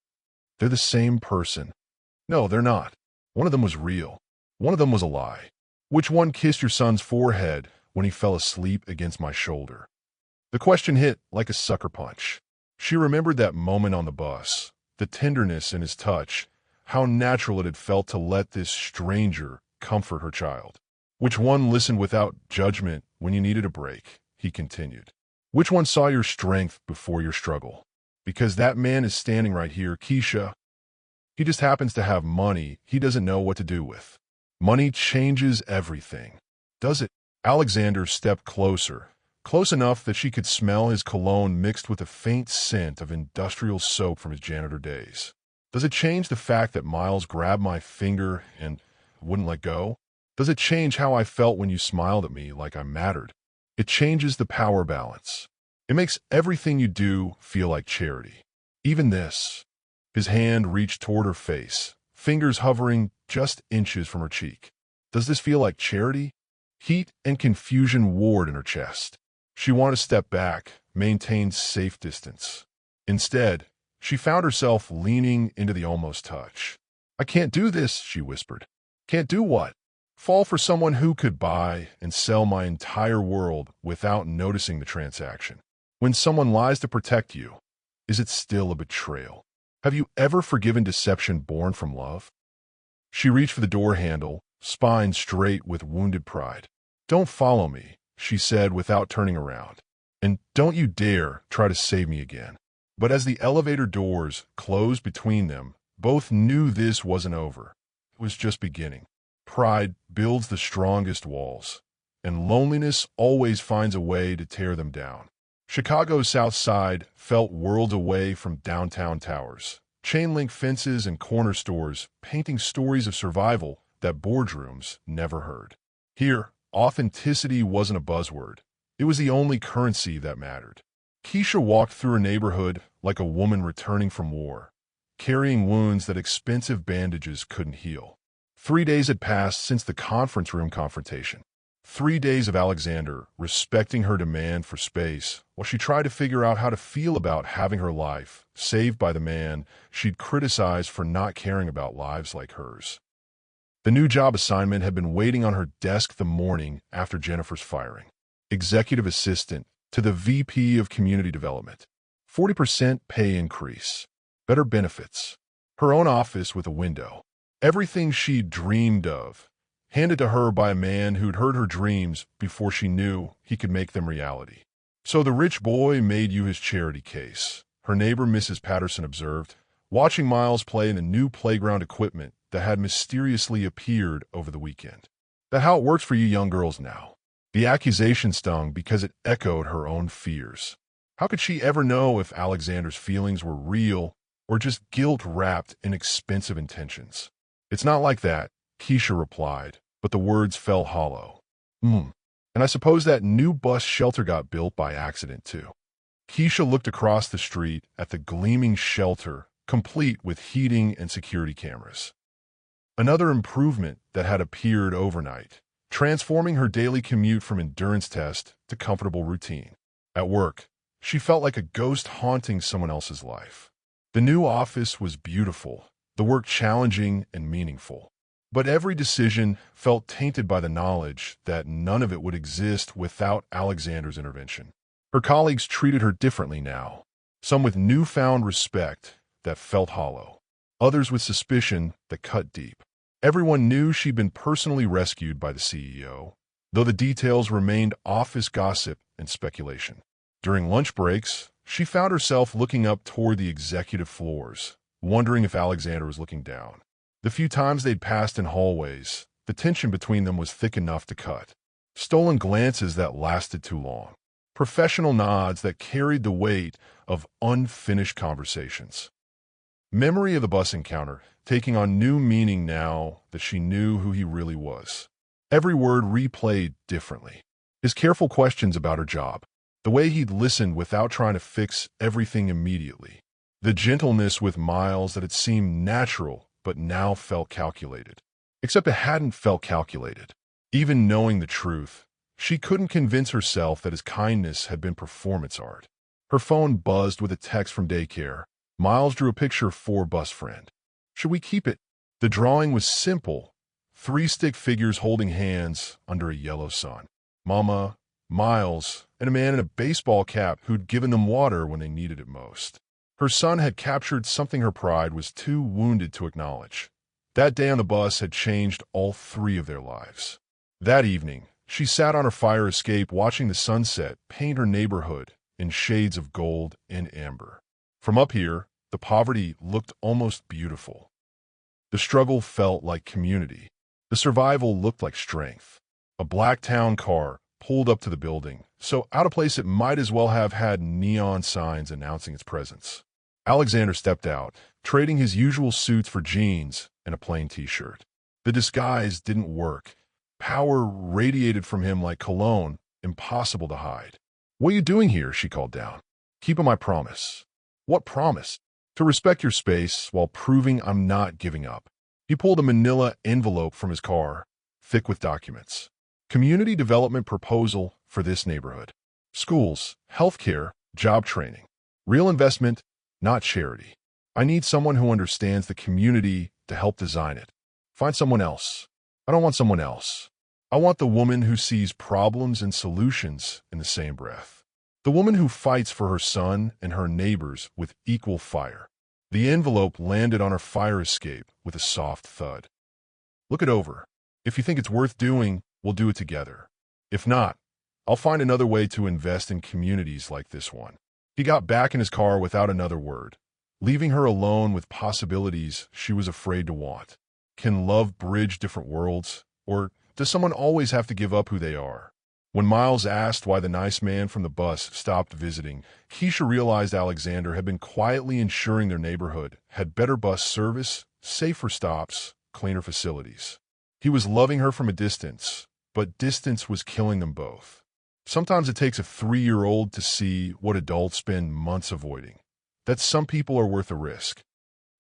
"They're the same person." "No, they're not. One of them was real. One of them was a lie." "Which one kissed your son's forehead when he fell asleep against my shoulder?" The question hit like a sucker punch. She remembered that moment on the bus, the tenderness in his touch, how natural it had felt to let this stranger comfort her child. "Which one listened without judgment when you needed a break?" he continued. "Which one saw your strength before your struggle? Because that man is standing right here, Keisha. He just happens to have money he doesn't know what to do with. Money changes everything. Does it?" Alexander stepped closer, close enough that she could smell his cologne mixed with a faint scent of industrial soap from his janitor days. "Does it change the fact that Miles grabbed my finger and wouldn't let go? Does it change how I felt when you smiled at me like I mattered? It changes the power balance. It makes everything you do feel like charity. Even this." His hand reached toward her face, fingers hovering just inches from her cheek. "Does this feel like charity?" Heat and confusion warred in her chest. She wanted to step back, maintain safe distance. Instead, she found herself leaning into the almost touch. "I can't do this," she whispered. "Can't do what?" "Fall for someone who could buy and sell my entire world without noticing the transaction. When someone lies to protect you, is it still a betrayal? Have you ever forgiven deception born from love?" She reached for the door handle, spine straight with wounded pride. "Don't follow me," she said without turning around. "And don't you dare try to save me again." But as the elevator doors closed between them, both knew this wasn't over. It was just beginning. Pride builds the strongest walls, and loneliness always finds a way to tear them down. Chicago's South Side felt worlds away from downtown towers, chain-link fences and corner stores painting stories of survival that boardrooms never heard. Here, authenticity wasn't a buzzword. It was the only currency that mattered. Keisha walked through her neighborhood like a woman returning from war, carrying wounds that expensive bandages couldn't heal. 3 days had passed since the conference room confrontation. 3 days of Alexander respecting her demand for space while she tried to figure out how to feel about having her life saved by the man she'd criticized for not caring about lives like hers. The new job assignment had been waiting on her desk the morning after Jennifer's firing. Executive assistant to the VP of Community Development. 40% pay increase. Better benefits. Her own office with a window. Everything she'd dreamed of, handed to her by a man who'd heard her dreams before she knew he could make them reality. So the rich boy made you his charity case, her neighbor Mrs. Patterson observed, watching Miles play in the new playground equipment that had mysteriously appeared over the weekend. That how it works for you young girls now. The accusation stung because it echoed her own fears. How could she ever know if Alexander's feelings were real or just guilt wrapped in expensive intentions? It's not like that, Keisha replied, but the words fell hollow. And I suppose that new bus shelter got built by accident, too. Keisha looked across the street at the gleaming shelter, complete with heating and security cameras. Another improvement that had appeared overnight, transforming her daily commute from endurance test to comfortable routine. At work, she felt like a ghost haunting someone else's life. The new office was beautiful, the work challenging and meaningful. But every decision felt tainted by the knowledge that none of it would exist without Alexander's intervention. Her colleagues treated her differently now, some with newfound respect that felt hollow, others with suspicion that cut deep. Everyone knew she'd been personally rescued by the CEO, though the details remained office gossip and speculation. During lunch breaks, she found herself looking up toward the executive floors, wondering if Alexander was looking down. The few times they'd passed in hallways, the tension between them was thick enough to cut. Stolen glances that lasted too long. Professional nods that carried the weight of unfinished conversations. Memory of the bus encounter, taking on new meaning now that she knew who he really was. Every word replayed differently. His careful questions about her job. The way he'd listened without trying to fix everything immediately. The gentleness with Miles that had seemed natural but now felt calculated. Except it hadn't felt calculated. Even knowing the truth, she couldn't convince herself that his kindness had been performance art. Her phone buzzed with a text from daycare. Miles drew a picture for bus friend. Should we keep it? The drawing was simple. 3 stick figures holding hands under a yellow sun. Mama, Miles, and a man in a baseball cap who'd given them water when they needed it most. Her son had captured something her pride was too wounded to acknowledge. That day on the bus had changed all 3 of their lives. That evening, she sat on her fire escape watching the sunset paint her neighborhood in shades of gold and amber. From up here, the poverty looked almost beautiful. The struggle felt like community. The survival looked like strength. A black town car pulled up to the building, so out of place it might as well have had neon signs announcing its presence. Alexander stepped out, trading his usual suits for jeans and a plain t-shirt. The disguise didn't work. Power radiated from him like cologne, impossible to hide. "What are you doing here?" she called down. "Keeping my promise." "What promise?" "To respect your space while proving I'm not giving up." He pulled a manila envelope from his car, thick with documents. Community development proposal for this neighborhood. Schools, healthcare, job training. Real investment, not charity. I need someone who understands the community to help design it. Find someone else. I don't want someone else. I want the woman who sees problems and solutions in the same breath. The woman who fights for her son and her neighbors with equal fire. The envelope landed on her fire escape with a soft thud. "Look it over. If you think it's worth doing, we'll do it together. If not, I'll find another way to invest in communities like this one." He got back in his car without another word, leaving her alone with possibilities she was afraid to want. Can love bridge different worlds, or does someone always have to give up who they are? When Miles asked why the nice man from the bus stopped visiting, Keisha realized Alexander had been quietly ensuring their neighborhood had better bus service, safer stops, cleaner facilities. He was loving her from a distance, but distance was killing them both. Sometimes it takes a 3-year-old to see what adults spend months avoiding. That some people are worth a risk.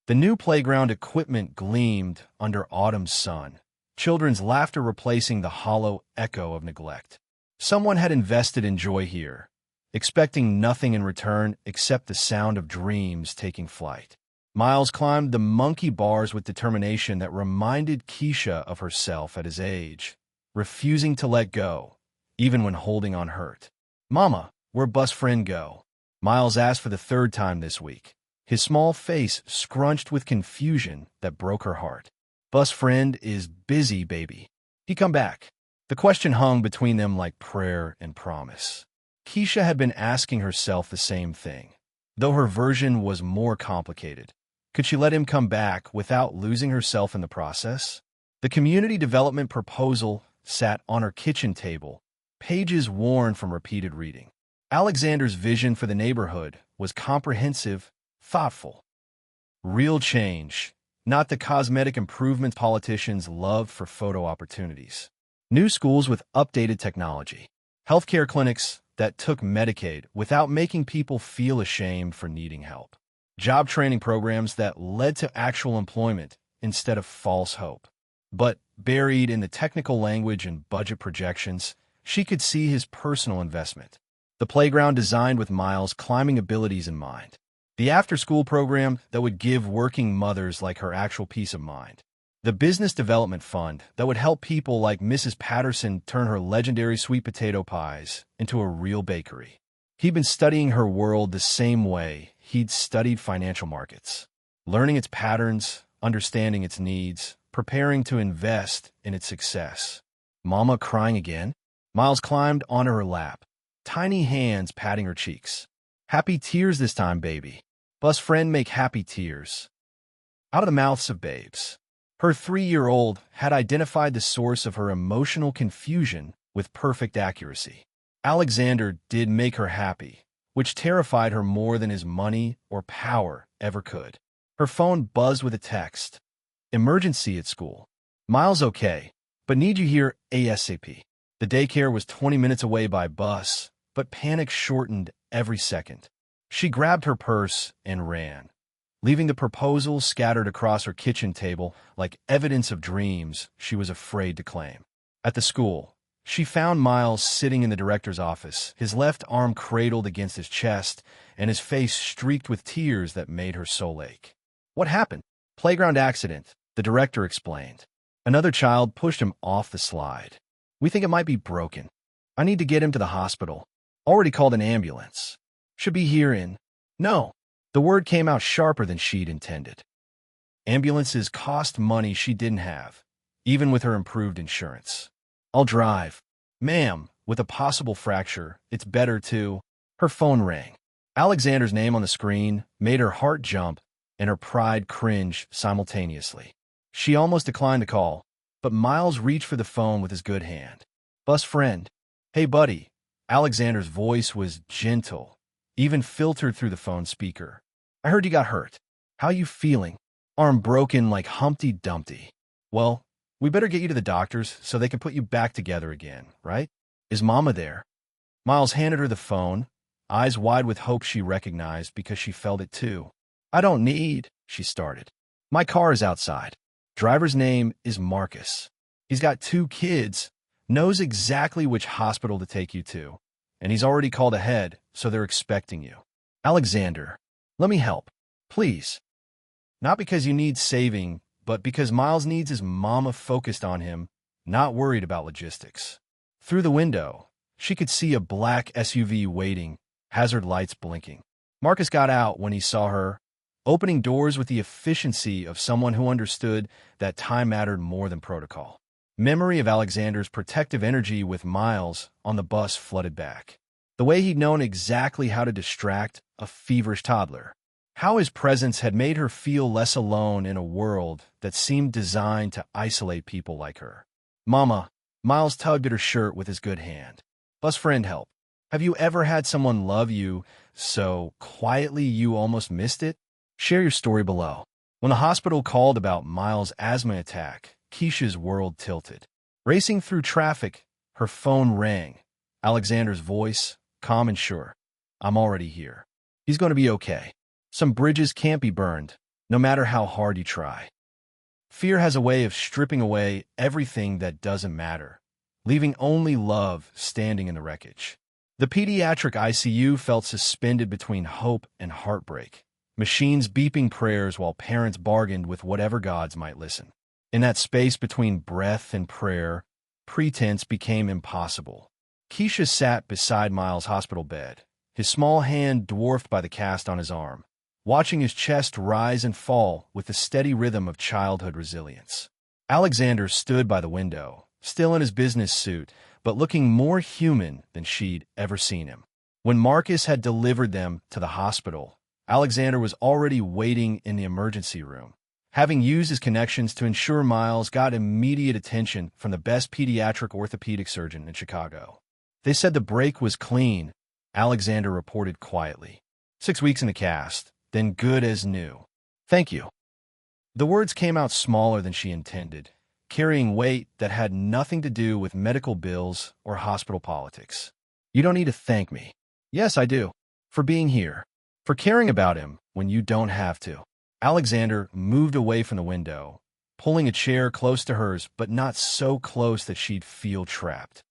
The new playground equipment gleamed under autumn's sun, children's laughter replacing the hollow echo of neglect. Someone had invested in joy here, expecting nothing in return except the sound of dreams taking flight. Miles climbed the monkey bars with determination that reminded Keisha of herself at his age, refusing to let go, even when holding on hurt. "Mama, where'd bus friend go?" Miles asked for the third time this week, his small face scrunched with confusion that broke her heart. "Bus friend is busy, baby. He come back." The question hung between them like prayer and promise. Keisha had been asking herself the same thing, though her version was more complicated. Could she let him come back without losing herself in the process? The community development proposal sat on her kitchen table, pages worn from repeated reading. Alexander's vision for the neighborhood was comprehensive, thoughtful. Real change, not the cosmetic improvements politicians love for photo opportunities. New schools with updated technology. Healthcare clinics that took Medicaid without making people feel ashamed for needing help. Job training programs that led to actual employment instead of false hope. But buried in the technical language and budget projections, she could see his personal investment. The playground designed with Miles' climbing abilities in mind. The after-school program that would give working mothers like her actual peace of mind. The business development fund that would help people like Mrs. Patterson turn her legendary sweet potato pies into a real bakery. He'd been studying her world the same way he'd studied financial markets, learning its patterns, understanding its needs, preparing to invest in its success. Mama crying again? Miles climbed onto her lap, tiny hands patting her cheeks. "Happy tears this time, baby. Bus friend make happy tears." Out of the mouths of babes. Her 3-year-old had identified the source of her emotional confusion with perfect accuracy. Alexander did make her happy, which terrified her more than his money or power ever could. Her phone buzzed with a text. "Emergency at school. Miles okay, but need you here ASAP." The daycare was 20 minutes away by bus, but panic shortened every second. She grabbed her purse and ran, leaving the proposal scattered across her kitchen table like evidence of dreams she was afraid to claim. At the school, she found Miles sitting in the director's office, his left arm cradled against his chest and his face streaked with tears that made her soul ache. "What happened?" "Playground accident," the director explained. "Another child pushed him off the slide. We think it might be broken. I need to get him to the hospital. Already called an ambulance. Should be here in..." "No." The word came out sharper than she'd intended. Ambulances cost money she didn't have, even with her improved insurance. "I'll drive." "Ma'am, with a possible fracture, it's better to..." Her phone rang. Alexander's name on the screen made her heart jump and her pride cringe simultaneously. She almost declined the call, but Miles reached for the phone with his good hand. "Bus friend." "Hey, buddy." Alexander's voice was gentle, even filtered through the phone speaker. "I heard you got hurt. How you feeling?" "Arm broken like Humpty Dumpty." "Well, we better get you to the doctors so they can put you back together again, right? Is Mama there?" Miles handed her the phone, eyes wide with hope she recognized because she felt it too. "I don't need," she started. "My car is outside. Driver's name is Marcus. He's got 2 kids, knows exactly which hospital to take you to, and he's already called ahead, so they're expecting you." "Alexander, let me help, please." Not because you need saving, but because Miles needs his mama focused on him, not worried about logistics. Through the window, she could see a black SUV waiting, hazard lights blinking. Marcus got out when he saw her, opening doors with the efficiency of someone who understood that time mattered more than protocol. Memory of Alexander's protective energy with Miles on the bus flooded back. The way he'd known exactly how to distract a feverish toddler. How his presence had made her feel less alone in a world that seemed designed to isolate people like her. "Mama," Miles tugged at her shirt with his good hand. "Bus friend help. Have you ever had someone love you so quietly you almost missed it?" Share your story below. When the hospital called about Miles' asthma attack, Keisha's world tilted. Racing through traffic, her phone rang. Alexander's voice, calm and sure. I'm already here. He's going to be okay. Some bridges can't be burned, no matter how hard you try. Fear has a way of stripping away everything that doesn't matter, leaving only love standing in the wreckage. The pediatric ICU felt suspended between hope and heartbreak, machines beeping prayers while parents bargained with whatever gods might listen. In that space between breath and prayer, pretense became impossible. Keisha sat beside Miles' hospital bed, his small hand dwarfed by the cast on his arm, watching his chest rise and fall with the steady rhythm of childhood resilience. Alexander stood by the window, still in his business suit, but looking more human than she'd ever seen him. When Marcus had delivered them to the hospital, Alexander was already waiting in the emergency room, having used his connections to ensure Miles got immediate attention from the best pediatric orthopedic surgeon in Chicago. They said the break was clean, Alexander reported quietly. 6 weeks in the cast, then good as new. Thank you. The words came out smaller than she intended, carrying weight that had nothing to do with medical bills or hospital politics. You don't need to thank me. Yes, I do. For being here. For caring about him when you don't have to. Alexander moved away from the window, pulling a chair close to hers, but not so close that she'd feel trapped.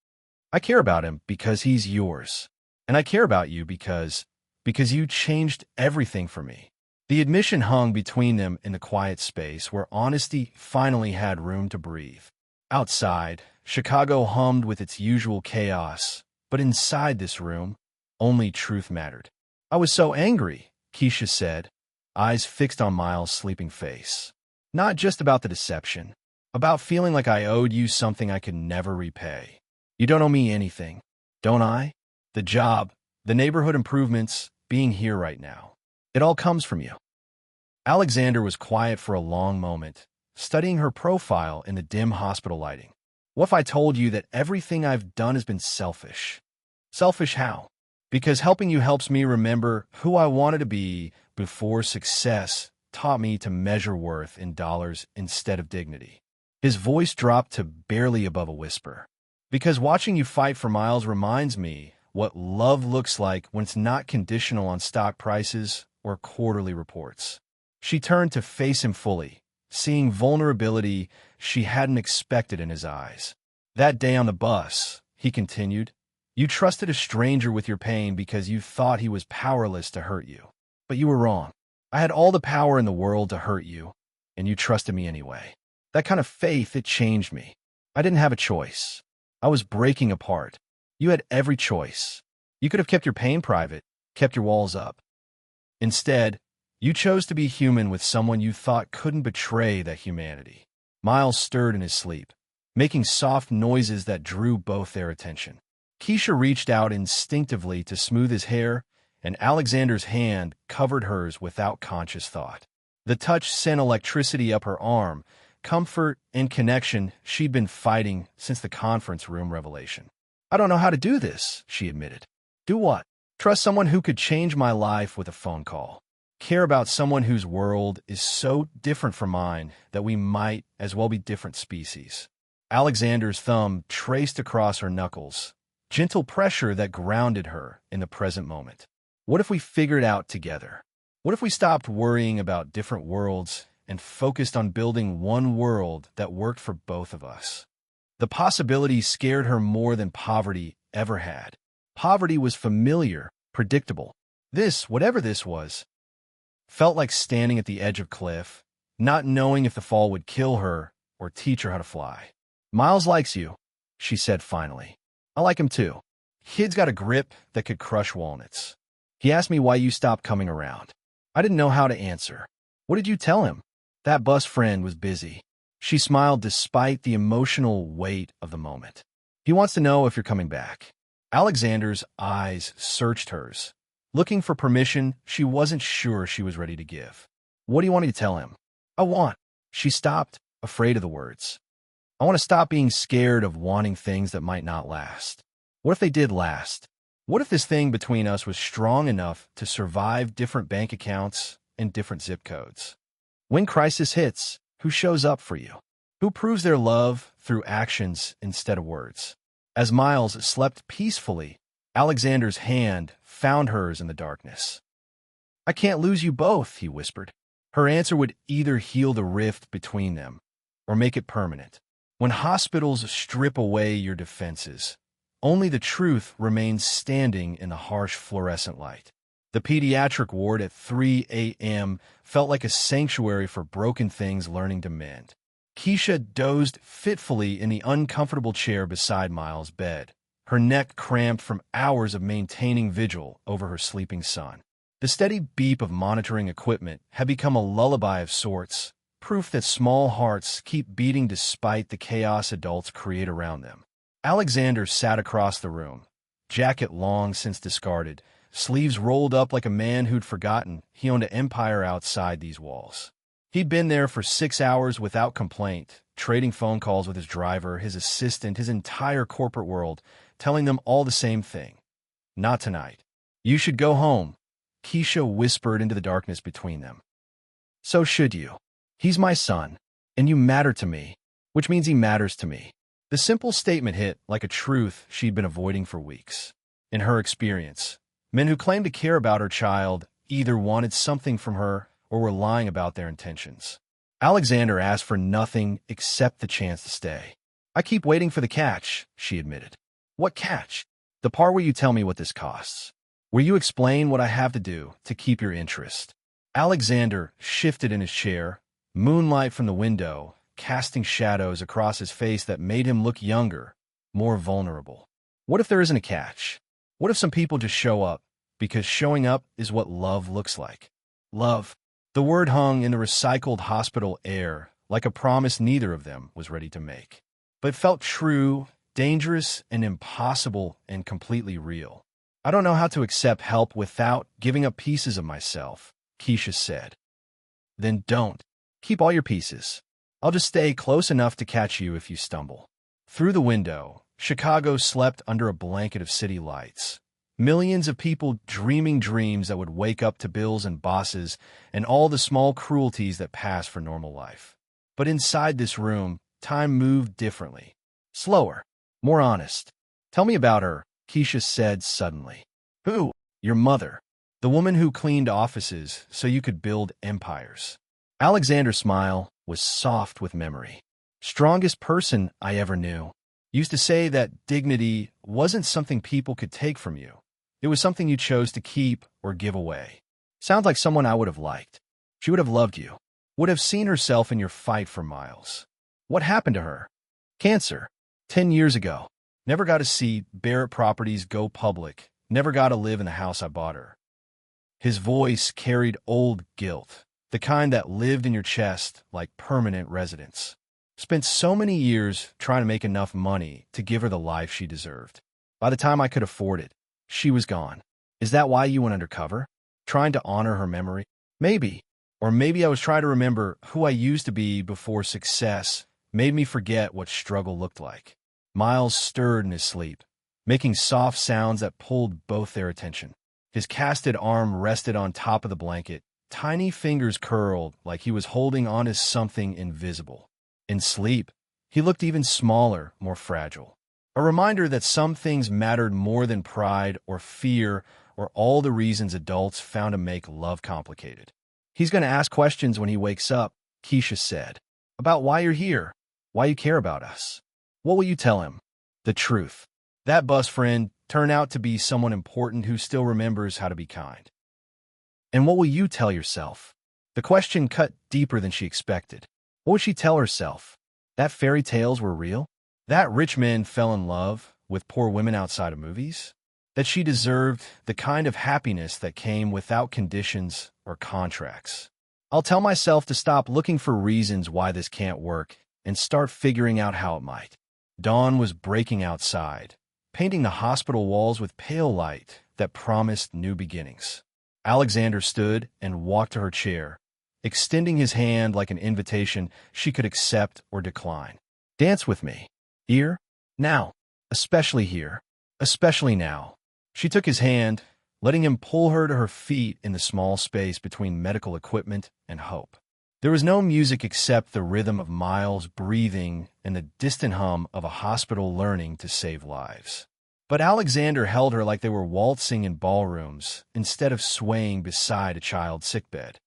I care about him because he's yours. And I care about you because you changed everything for me. The admission hung between them in the quiet space where honesty finally had room to breathe. Outside, Chicago hummed with its usual chaos, but inside this room, only truth mattered. I was so angry, Keisha said, eyes fixed on Miles' sleeping face. Not just about the deception, about feeling like I owed you something I could never repay. You don't owe me anything, don't I? The job, the neighborhood improvements, being here right now. It all comes from you. Alexander was quiet for a long moment, studying her profile in the dim hospital lighting. What if I told you that everything I've done has been selfish? Selfish how? Because helping you helps me remember who I wanted to be before success taught me to measure worth in dollars instead of dignity. His voice dropped to barely above a whisper. Because watching you fight for Miles reminds me what love looks like when it's not conditional on stock prices or quarterly reports. She turned to face him fully, seeing vulnerability she hadn't expected in his eyes. That day on the bus, he continued, you trusted a stranger with your pain because you thought he was powerless to hurt you. But you were wrong. I had all the power in the world to hurt you, and you trusted me anyway. That kind of faith, it changed me. I didn't have a choice. I was breaking apart. You had every choice. You could have kept your pain private, kept your walls up. Instead, you chose to be human with someone you thought couldn't betray that humanity. Miles stirred in his sleep, making soft noises that drew both their attention. Keisha reached out instinctively to smooth his hair, and Alexander's hand covered hers without conscious thought. The touch sent electricity up her arm, comfort and connection she'd been fighting since the conference room revelation. I don't know how to do this, she admitted. Do what? Trust someone who could change my life with a phone call. Care about someone whose world is so different from mine that we might as well be different species. Alexander's thumb traced across her knuckles, gentle pressure that grounded her in the present moment. What if we figured out together? What if we stopped worrying about different worlds and focused on building one world that worked for both of us? The possibility scared her more than poverty ever had. Poverty was familiar, predictable. This, whatever this was, felt like standing at the edge of a cliff, not knowing if the fall would kill her or teach her how to fly. Miles likes you, she said finally. I like him too. Kid's got a grip that could crush walnuts. He asked me why you stopped coming around. I didn't know how to answer. What did you tell him? That bus friend was busy. She smiled despite the emotional weight of the moment. He wants to know if you're coming back. Alexander's eyes searched hers, looking for permission she wasn't sure she was ready to give. What do you want me to tell him? She stopped, afraid of the words. I want to stop being scared of wanting things that might not last. What if they did last? What if this thing between us was strong enough to survive different bank accounts and different zip codes? When crisis hits, who shows up for you? Who proves their love through actions instead of words? As Miles slept peacefully, Alexander's hand found hers in the darkness. "I can't lose you both," he whispered. Her answer would either heal the rift between them or make it permanent. When hospitals strip away your defenses, only the truth remains standing in the harsh fluorescent light. The pediatric ward at 3 a.m. felt like a sanctuary for broken things learning to mend. Keisha dozed fitfully in the uncomfortable chair beside Miles' bed, her neck cramped from hours of maintaining vigil over her sleeping son. The steady beep of monitoring equipment had become a lullaby of sorts, proof that small hearts keep beating despite the chaos adults create around them. Alexander sat across the room, jacket long since discarded, sleeves rolled up like a man who'd forgotten he owned an empire outside these walls. He'd been there for 6 hours without complaint, trading phone calls with his driver, his assistant, his entire corporate world, telling them all the same thing. "Not tonight. You should go home," Keisha whispered into the darkness between them. "So should you. He's my son, and you matter to me, which means he matters to me." The simple statement hit like a truth she'd been avoiding for weeks. In her experience, men who claimed to care about her child either wanted something from her or were lying about their intentions. Alexander asked for nothing except the chance to stay. "I keep waiting for the catch," she admitted. "What catch?" "The part where you tell me what this costs. Where you explain what I have to do to keep your interest." Alexander shifted in his chair, moonlight from the window, casting shadows across his face that made him look younger, more vulnerable. What if there isn't a catch? What if some people just show up, because showing up is what love looks like? Love. The word hung in the recycled hospital air, like a promise neither of them was ready to make. But it felt true, dangerous, and impossible, and completely real. "I don't know how to accept help without giving up pieces of myself," Keisha said. "Then don't. Keep all your pieces. I'll just stay close enough to catch you if you stumble." Through the window, Chicago slept under a blanket of city lights. Millions of people dreaming dreams that would wake up to bills and bosses and all the small cruelties that pass for normal life. But inside this room, time moved differently. Slower, more honest. "Tell me about her," Keisha said suddenly. "Who?" "Your mother. The woman who cleaned offices so you could build empires." Alexander's smile was soft with memory. "Strongest person I ever knew. Used to say that dignity wasn't something people could take from you. It was something you chose to keep or give away. Sounds like someone I would have liked. She would have loved you. Would have seen herself in your fight for Miles." "What happened to her?" "Cancer. 10 years ago. Never got to see Barrett Properties go public. Never got to live in the house I bought her." His voice carried old guilt, the kind that lived in your chest like permanent residence. "Spent so many years trying to make enough money to give her the life she deserved. By the time I could afford it, she was gone." "Is that why you went undercover? Trying to honor her memory?" "Maybe. Or maybe I was trying to remember who I used to be before success made me forget what struggle looked like." Miles stirred in his sleep, making soft sounds that pulled both their attention. His casted arm rested on top of the blanket, tiny fingers curled like he was holding on to something invisible. In sleep, he looked even smaller, more fragile. A reminder that some things mattered more than pride or fear or all the reasons adults found to make love complicated. "He's going to ask questions when he wakes up," Keisha said. "About why you're here, why you care about us. What will you tell him?" "The truth. That bus friend turned out to be someone important who still remembers how to be kind." "And what will you tell yourself?" The question cut deeper than she expected. What would she tell herself? That fairy tales were real? That rich men fell in love with poor women outside of movies? That she deserved the kind of happiness that came without conditions or contracts? "I'll tell myself to stop looking for reasons why this can't work and start figuring out how it might." Dawn was breaking outside, painting the hospital walls with pale light that promised new beginnings. Alexander stood and walked to her chair, extending his hand like an invitation she could accept or decline. "Dance with me. Here? Now. Especially here. Especially now." She took his hand, letting him pull her to her feet in the small space between medical equipment and hope. There was no music except the rhythm of Miles breathing and the distant hum of a hospital learning to save lives. But Alexander held her like they were waltzing in ballrooms instead of swaying beside a child's sickbed.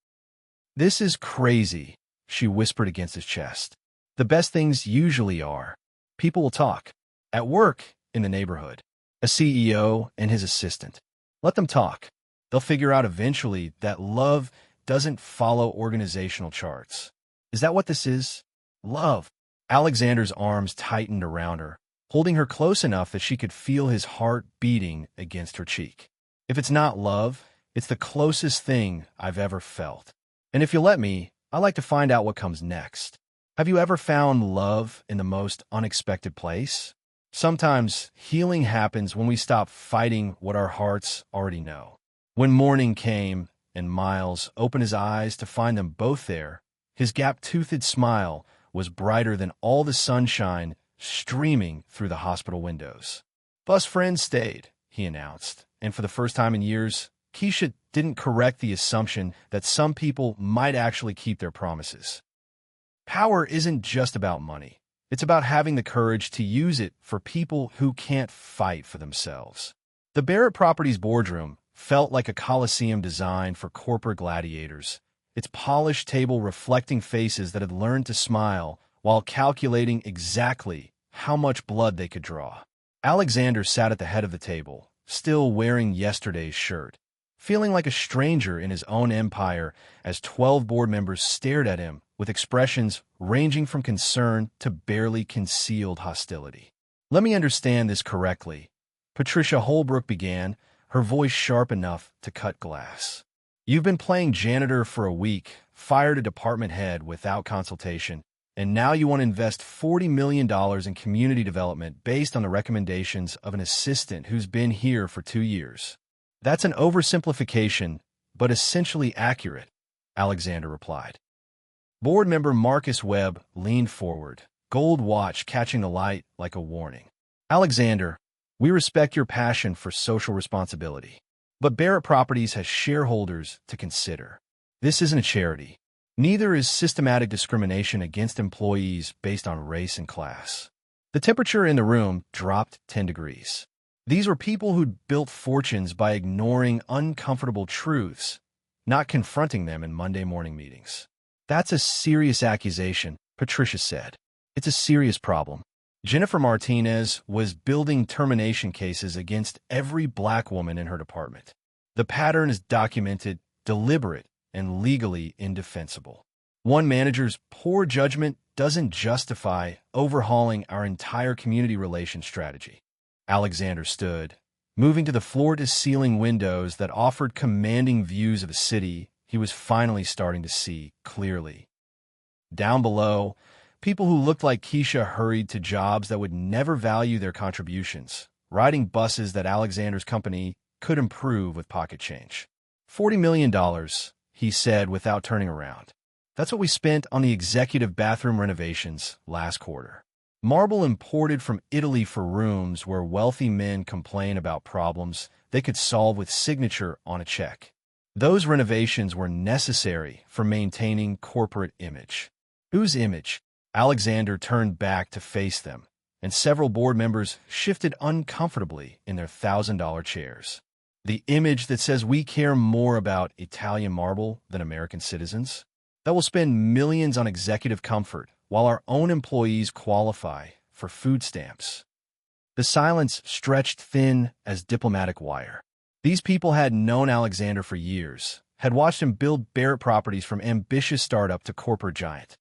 "This is crazy," she whispered against his chest. "The best things usually are. People will talk. At work, in the neighborhood. A CEO and his assistant. Let them talk. They'll figure out eventually that love doesn't follow organizational charts. Is that what this is? Love." Alexander's arms tightened around her, holding her close enough that she could feel his heart beating against her cheek. "If it's not love, it's the closest thing I've ever felt. And if you'll let me, I'd like to find out what comes next. Have you ever found love in the most unexpected place? Sometimes healing happens when we stop fighting what our hearts already know." When morning came and Miles opened his eyes to find them both there, his gap-toothed smile was brighter than all the sunshine streaming through the hospital windows. "Bus friends stayed," he announced, and for the first time in years, Keisha didn't correct the assumption that some people might actually keep their promises. Power isn't just about money. It's about having the courage to use it for people who can't fight for themselves. The Barrett Properties boardroom felt like a coliseum designed for corporate gladiators, its polished table reflecting faces that had learned to smile while calculating exactly how much blood they could draw. Alexander sat at the head of the table, still wearing yesterday's shirt, feeling like a stranger in his own empire as 12 board members stared at him with expressions ranging from concern to barely concealed hostility. "Let me understand this correctly," Patricia Holbrook began, her voice sharp enough to cut glass. "You've been playing janitor for a week, fired a department head without consultation, and now you want to invest $40 million in community development based on the recommendations of an assistant who's been here for 2 years. That's an oversimplification, but essentially accurate," Alexander replied. Board member Marcus Webb leaned forward, gold watch catching the light like a warning. "Alexander, we respect your passion for social responsibility, but Barrett Properties has shareholders to consider. This isn't a charity. Neither is systematic discrimination against employees based on race and class." The temperature in the room dropped 10 degrees. These were people who'd built fortunes by ignoring uncomfortable truths, not confronting them in Monday morning meetings. "That's a serious accusation," Patricia said. "It's a serious problem." Jennifer Martinez was building termination cases against every black woman in her department. The pattern is documented, deliberate, and legally indefensible. One manager's poor judgment doesn't justify overhauling our entire community relations strategy. Alexander stood, moving to the floor-to-ceiling windows that offered commanding views of a city he was finally starting to see clearly. Down below, people who looked like Keisha hurried to jobs that would never value their contributions, riding buses that Alexander's company could improve with pocket change. $40 million, he said without turning around. That's what we spent on the executive bathroom renovations last quarter. Marble imported from Italy for rooms where wealthy men complain about problems they could solve with signature on a check. Those renovations were necessary for maintaining corporate image. Whose image? Alexander turned back to face them, and several board members shifted uncomfortably in their $1,000 chairs. The image that says we care more about Italian marble than American citizens? That will spend millions on executive comfort while our own employees qualify for food stamps. The silence stretched thin as diplomatic wire. These people had known Alexander for years, had watched him build Barrett Properties from ambitious startup to corporate giant.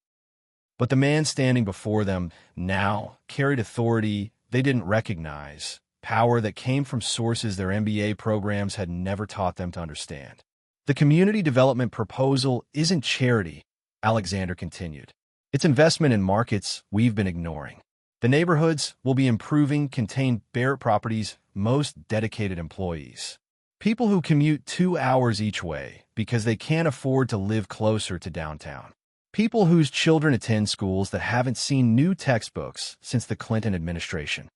But the man standing before them now carried authority they didn't recognize, power that came from sources their MBA programs had never taught them to understand. "The community development proposal isn't charity," Alexander continued. "It's investment in markets we've been ignoring. The neighborhoods we'll be improving contain Barrett Properties' most dedicated employees. People who commute 2 hours each way because they can't afford to live closer to downtown. People whose children attend schools that haven't seen new textbooks since the Clinton administration.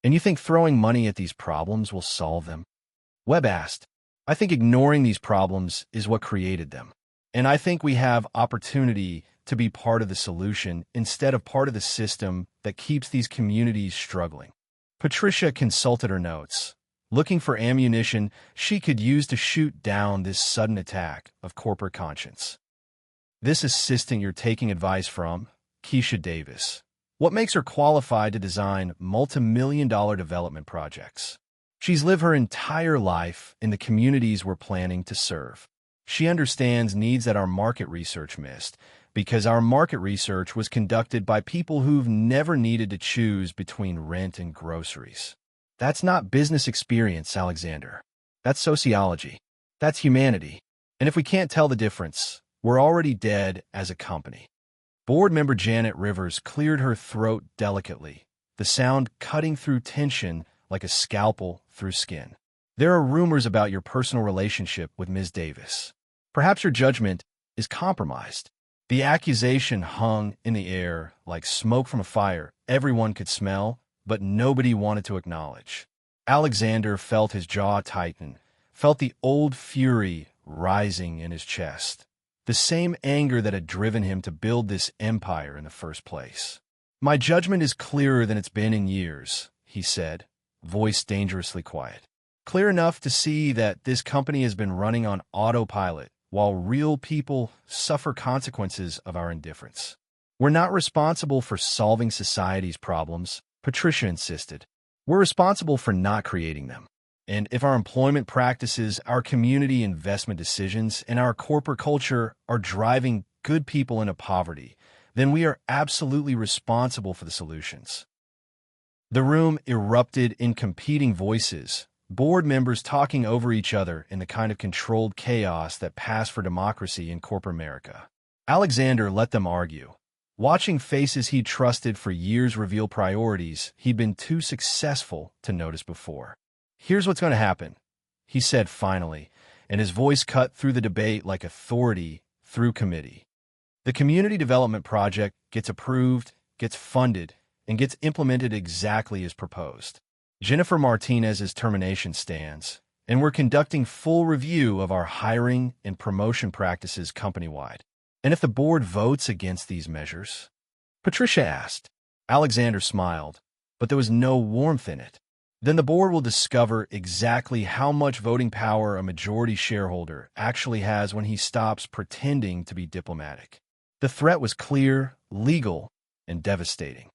And you think throwing money at these problems will solve them?" Webb asked. "I think ignoring these problems is what created them." And I think we have opportunity to be part of the solution instead of part of the system that keeps these communities struggling. Patricia consulted her notes, looking for ammunition she could use to shoot down this sudden attack of corporate conscience. This assistant you're taking advice from, Keisha Davis. What makes her qualified to design multi-million-dollar development projects? She's lived her entire life in the communities we're planning to serve. She understands needs that our market research missed, because our market research was conducted by people who've never needed to choose between rent and groceries. That's not business experience, Alexander. That's sociology. That's humanity. And if we can't tell the difference, we're already dead as a company. Board member Janet Rivers cleared her throat delicately, the sound cutting through tension like a scalpel through skin. There are rumors about your personal relationship with Ms. Davis. Perhaps your judgment is compromised. The accusation hung in the air like smoke from a fire everyone could smell, but nobody wanted to acknowledge. Alexander felt his jaw tighten, felt the old fury rising in his chest. The same anger that had driven him to build this empire in the first place. My judgment is clearer than it's been in years, he said, voice dangerously quiet. Clear enough to see that this company has been running on autopilot while real people suffer consequences of our indifference. We're not responsible for solving society's problems, Patricia insisted. We're responsible for not creating them. And if our employment practices, our community investment decisions, and our corporate culture are driving good people into poverty, then we are absolutely responsible for the solutions. The room erupted in competing voices, board members talking over each other in the kind of controlled chaos that passed for democracy in corporate America. Alexander let them argue. Watching faces he'd trusted for years reveal priorities he'd been too successful to notice before. Here's what's going to happen, he said finally, and his voice cut through the debate like authority through committee. The community development project gets approved, gets funded, and gets implemented exactly as proposed. Jennifer Martinez's termination stands, and we're conducting full review of our hiring and promotion practices company-wide. And if the board votes against these measures? Patricia asked. Alexander smiled, but there was no warmth in it. Then the board will discover exactly how much voting power a majority shareholder actually has when he stops pretending to be diplomatic. The threat was clear, legal, and devastating.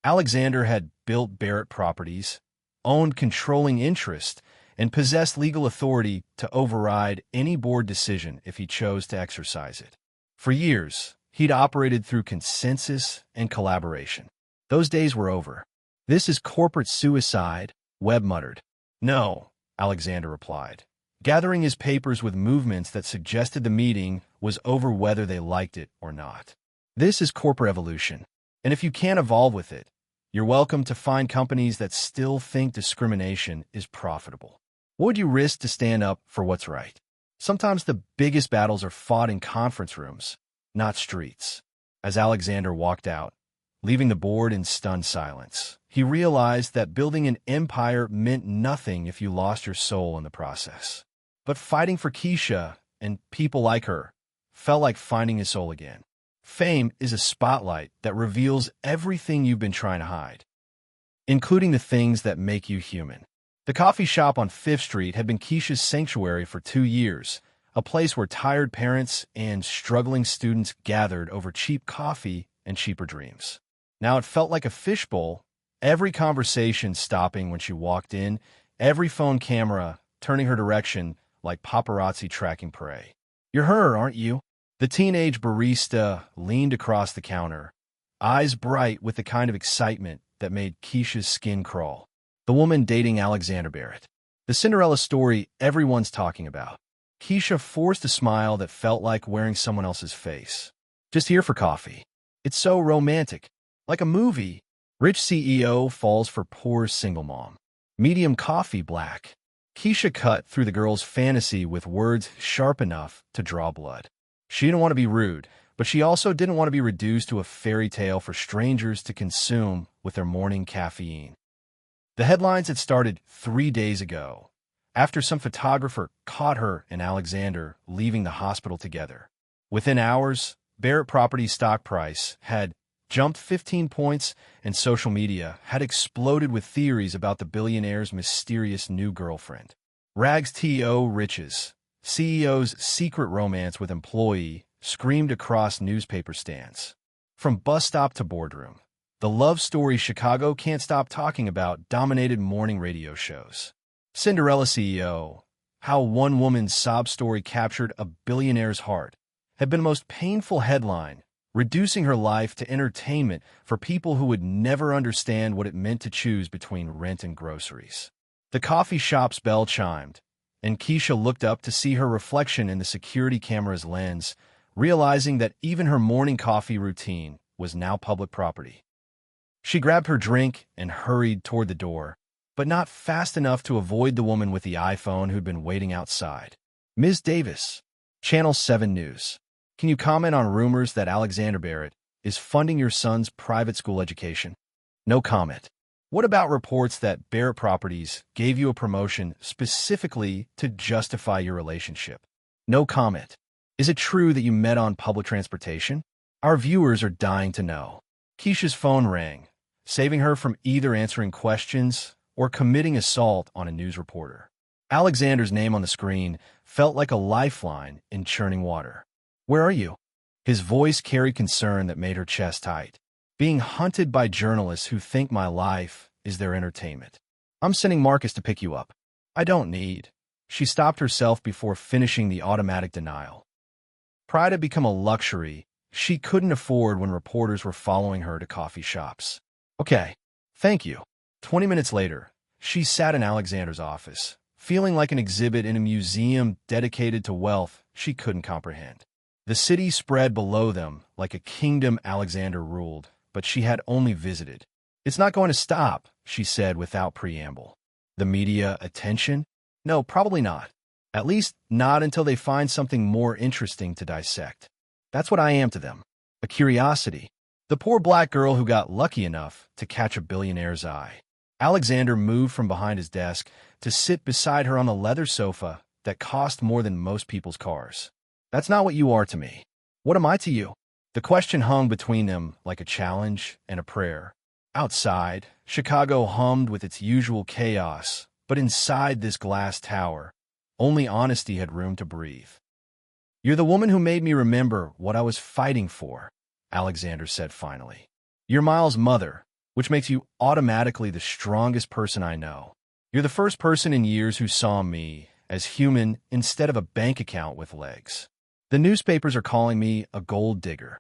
Alexander had built Barrett Properties, owned controlling interest, and possessed legal authority to override any board decision if he chose to exercise it. For years, he'd operated through consensus and collaboration. Those days were over. This is corporate suicide, Webb muttered. No, Alexander replied, gathering his papers with movements that suggested the meeting was over whether they liked it or not. This is corporate evolution, and if you can't evolve with it, you're welcome to find companies that still think discrimination is profitable. What would you risk to stand up for what's right? Sometimes the biggest battles are fought in conference rooms, not streets. As Alexander walked out, leaving the board in stunned silence, he realized that building an empire meant nothing if you lost your soul in the process. But fighting for Keisha and people like her felt like finding his soul again. Fame is a spotlight that reveals everything you've been trying to hide, including the things that make you human. The coffee shop on 5th Street had been Keisha's sanctuary for 2 years, a place where tired parents and struggling students gathered over cheap coffee and cheaper dreams. Now it felt like a fishbowl, every conversation stopping when she walked in, every phone camera turning her direction like paparazzi tracking prey. You're her, aren't you? The teenage barista leaned across the counter, eyes bright with the kind of excitement that made Keisha's skin crawl. The woman dating Alexander Barrett. The Cinderella story everyone's talking about. Keisha forced a smile that felt like wearing someone else's face. Just here for coffee. It's so romantic. Like a movie. Rich CEO falls for poor single mom. Medium coffee black. Keisha cut through the girl's fantasy with words sharp enough to draw blood. She didn't want to be rude, but she also didn't want to be reduced to a fairy tale for strangers to consume with their morning caffeine. The headlines had started 3 days ago, after some photographer caught her and Alexander leaving the hospital together. Within hours, Barrett Properties' stock price had jumped 15 points, and social media had exploded with theories about the billionaire's mysterious new girlfriend. Rags to riches. CEO's secret romance with employee screamed across newspaper stands. From bus stop to boardroom, the love story Chicago can't stop talking about dominated morning radio shows. Cinderella CEO, how one woman's sob story captured a billionaire's heart, had been the most painful headline, reducing her life to entertainment for people who would never understand what it meant to choose between rent and groceries. The coffee shop's bell chimed, and Keisha looked up to see her reflection in the security camera's lens, realizing that even her morning coffee routine was now public property. She grabbed her drink and hurried toward the door, but not fast enough to avoid the woman with the iPhone who'd been waiting outside. Ms. Davis, Channel 7 News. Can you comment on rumors that Alexander Barrett is funding your son's private school education? No comment. What about reports that Barrett Properties gave you a promotion specifically to justify your relationship? No comment. Is it true that you met on public transportation? Our viewers are dying to know. Keisha's phone rang, saving her from either answering questions or committing assault on a news reporter. Alexander's name on the screen felt like a lifeline in churning water. Where are you? His voice carried concern that made her chest tight. Being hunted by journalists who think my life is their entertainment. I'm sending Marcus to pick you up. I don't need. She stopped herself before finishing the automatic denial. Pride had become a luxury she couldn't afford when reporters were following her to coffee shops. Okay, thank you. 20 minutes later, she sat in Alexander's office, feeling like an exhibit in a museum dedicated to wealth she couldn't comprehend. The city spread below them like a kingdom Alexander ruled, but she had only visited. It's not going to stop, she said without preamble. The media attention? No, probably not. At least not until they find something more interesting to dissect. That's what I am to them. A curiosity. The poor black girl who got lucky enough to catch a billionaire's eye. Alexander moved from behind his desk to sit beside her on the leather sofa that cost more than most people's cars. That's not what you are to me. What am I to you? The question hung between them like a challenge and a prayer. Outside, Chicago hummed with its usual chaos, but inside this glass tower, only honesty had room to breathe. You're the woman who made me remember what I was fighting for, Alexander said finally. You're Miles' mother, which makes you automatically the strongest person I know. You're the first person in years who saw me as human instead of a bank account with legs. The newspapers are calling me a gold digger.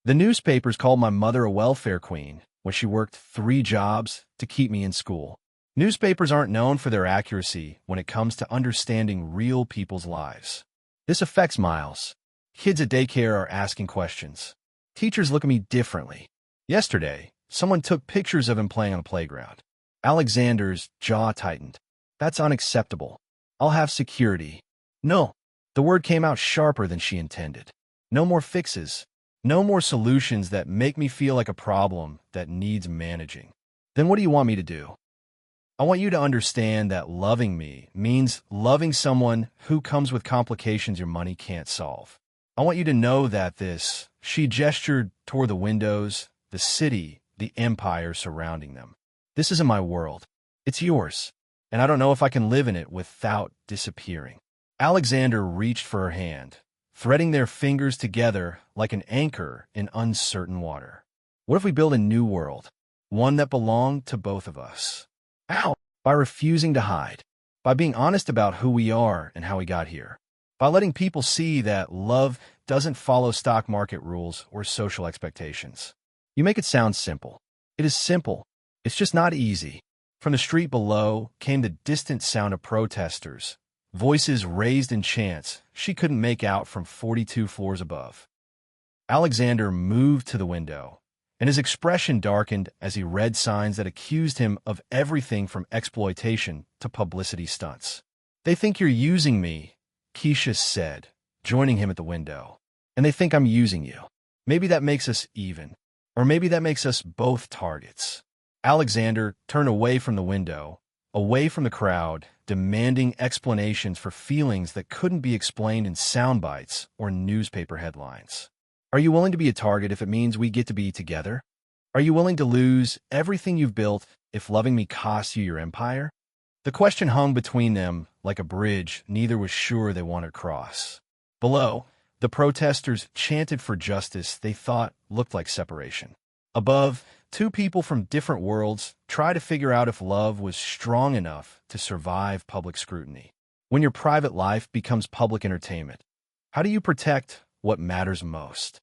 The newspapers called my mother a welfare queen when she worked 3 jobs to keep me in school. Newspapers aren't known for their accuracy when it comes to understanding real people's lives. This affects Miles. Kids at daycare are asking questions. Teachers look at me differently. Yesterday, someone took pictures of him playing on the playground. Alexander's jaw tightened. That's unacceptable. I'll have security. No. The word came out sharper than she intended. No more fixes. No more solutions that make me feel like a problem that needs managing. Then what do you want me to do? I want you to understand that loving me means loving someone who comes with complications your money can't solve. I want you to know that she gestured toward the windows, the city, the empire surrounding them. This isn't my world. It's yours. And I don't know if I can live in it without disappearing. Alexander reached for her hand, threading their fingers together like an anchor in uncertain water. What if we build a new world? One that belonged to both of us. How? By refusing to hide. By being honest about who we are and how we got here. By letting people see that love doesn't follow stock market rules or social expectations. You make it sound simple. It is simple. It's just not easy. From the street below came the distant sound of protesters, voices raised in chants she couldn't make out from 42 floors above. Alexander moved to the window, and his expression darkened as he read signs that accused him of everything from exploitation to publicity stunts. They think you're using me, Keisha said, joining him at the window. And they think I'm using you. Maybe that makes us even. Or maybe that makes us both targets. Alexander turned away from the window, away from the crowd, demanding explanations for feelings that couldn't be explained in sound bites or newspaper headlines. Are you willing to be a target if it means we get to be together? Are you willing to lose everything you've built if loving me costs you your empire? The question hung between them like a bridge neither was sure they wanted to cross. Below, the protesters chanted for justice they thought looked like separation. Above, two people from different worlds try to figure out if love was strong enough to survive public scrutiny. When your private life becomes public entertainment, how do you protect what matters most?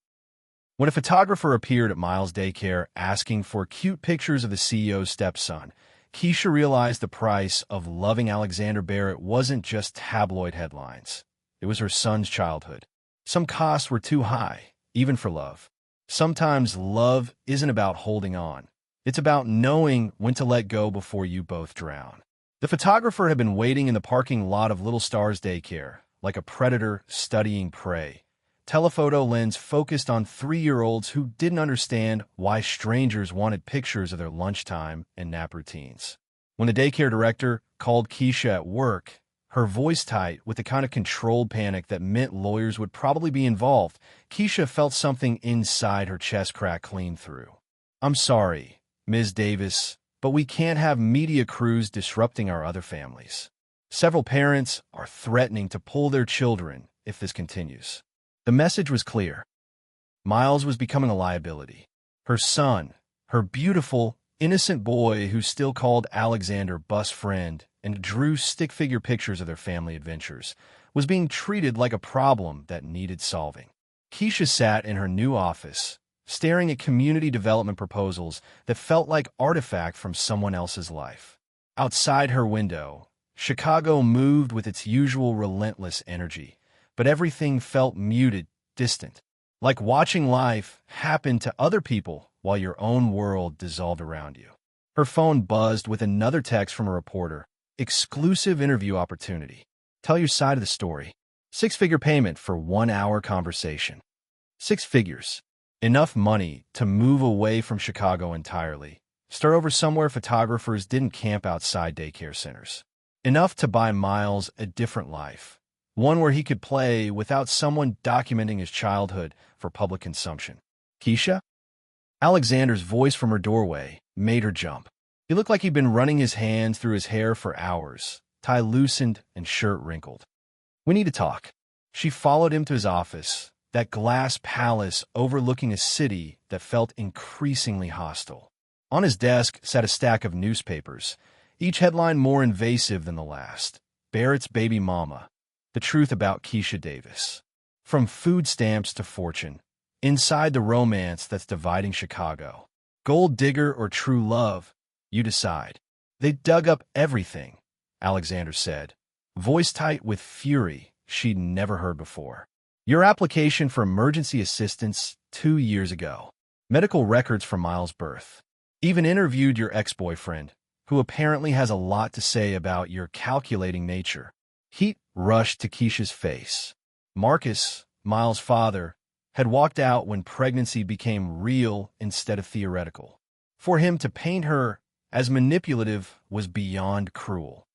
When a photographer appeared at Miles' daycare asking for cute pictures of the CEO's stepson, Keisha realized the price of loving Alexander Barrett wasn't just tabloid headlines. It was her son's childhood. Some costs were too high, even for love. Sometimes love isn't about holding on. It's about knowing when to let go before you both drown. The photographer had been waiting in the parking lot of Little Star's daycare, like a predator studying prey. Telephoto lens focused on 3-year-olds who didn't understand why strangers wanted pictures of their lunchtime and nap routines. When the daycare director called Keisha at work, her voice tight with the kind of controlled panic that meant lawyers would probably be involved, Keisha felt something inside her chest crack clean through. "I'm sorry, Ms. Davis, but we can't have media crews disrupting our other families. Several parents are threatening to pull their children if this continues." The message was clear. Miles was becoming a liability. Her son, her beautiful, innocent boy who still called Alexander bus friend and drew stick-figure pictures of their family adventures, was being treated like a problem that needed solving. Keisha sat in her new office, staring at community development proposals that felt like artifact from someone else's life. Outside her window, Chicago moved with its usual relentless energy, but everything felt muted, distant, like watching life happen to other people while your own world dissolved around you. Her phone buzzed with another text from a reporter. Exclusive interview opportunity. Tell your side of the story. 6-figure payment for 1-hour conversation. 6 figures. Enough money to move away from Chicago entirely. Start over somewhere photographers didn't camp outside daycare centers. Enough to buy Miles a different life. One where he could play without someone documenting his childhood for public consumption. Keisha? Alexander's voice from her doorway made her jump. He looked like he'd been running his hands through his hair for hours, tie loosened and shirt wrinkled. "We need to talk." She followed him to his office, that glass palace overlooking a city that felt increasingly hostile. On his desk sat a stack of newspapers, each headline more invasive than the last. Barrett's baby mama. The truth about Keisha Davis. From food stamps to fortune, inside the romance that's dividing Chicago. Gold digger or true love, you decide. They dug up everything, Alexander said, voice tight with fury she'd never heard before. Your application for emergency assistance 2 years ago. Medical records from Miles' birth. Even interviewed your ex-boyfriend, who apparently has a lot to say about your calculating nature. Heat rushed to Keisha's face. Marcus, Miles' father, had walked out when pregnancy became real instead of theoretical. For him to paint her as manipulative was beyond cruel.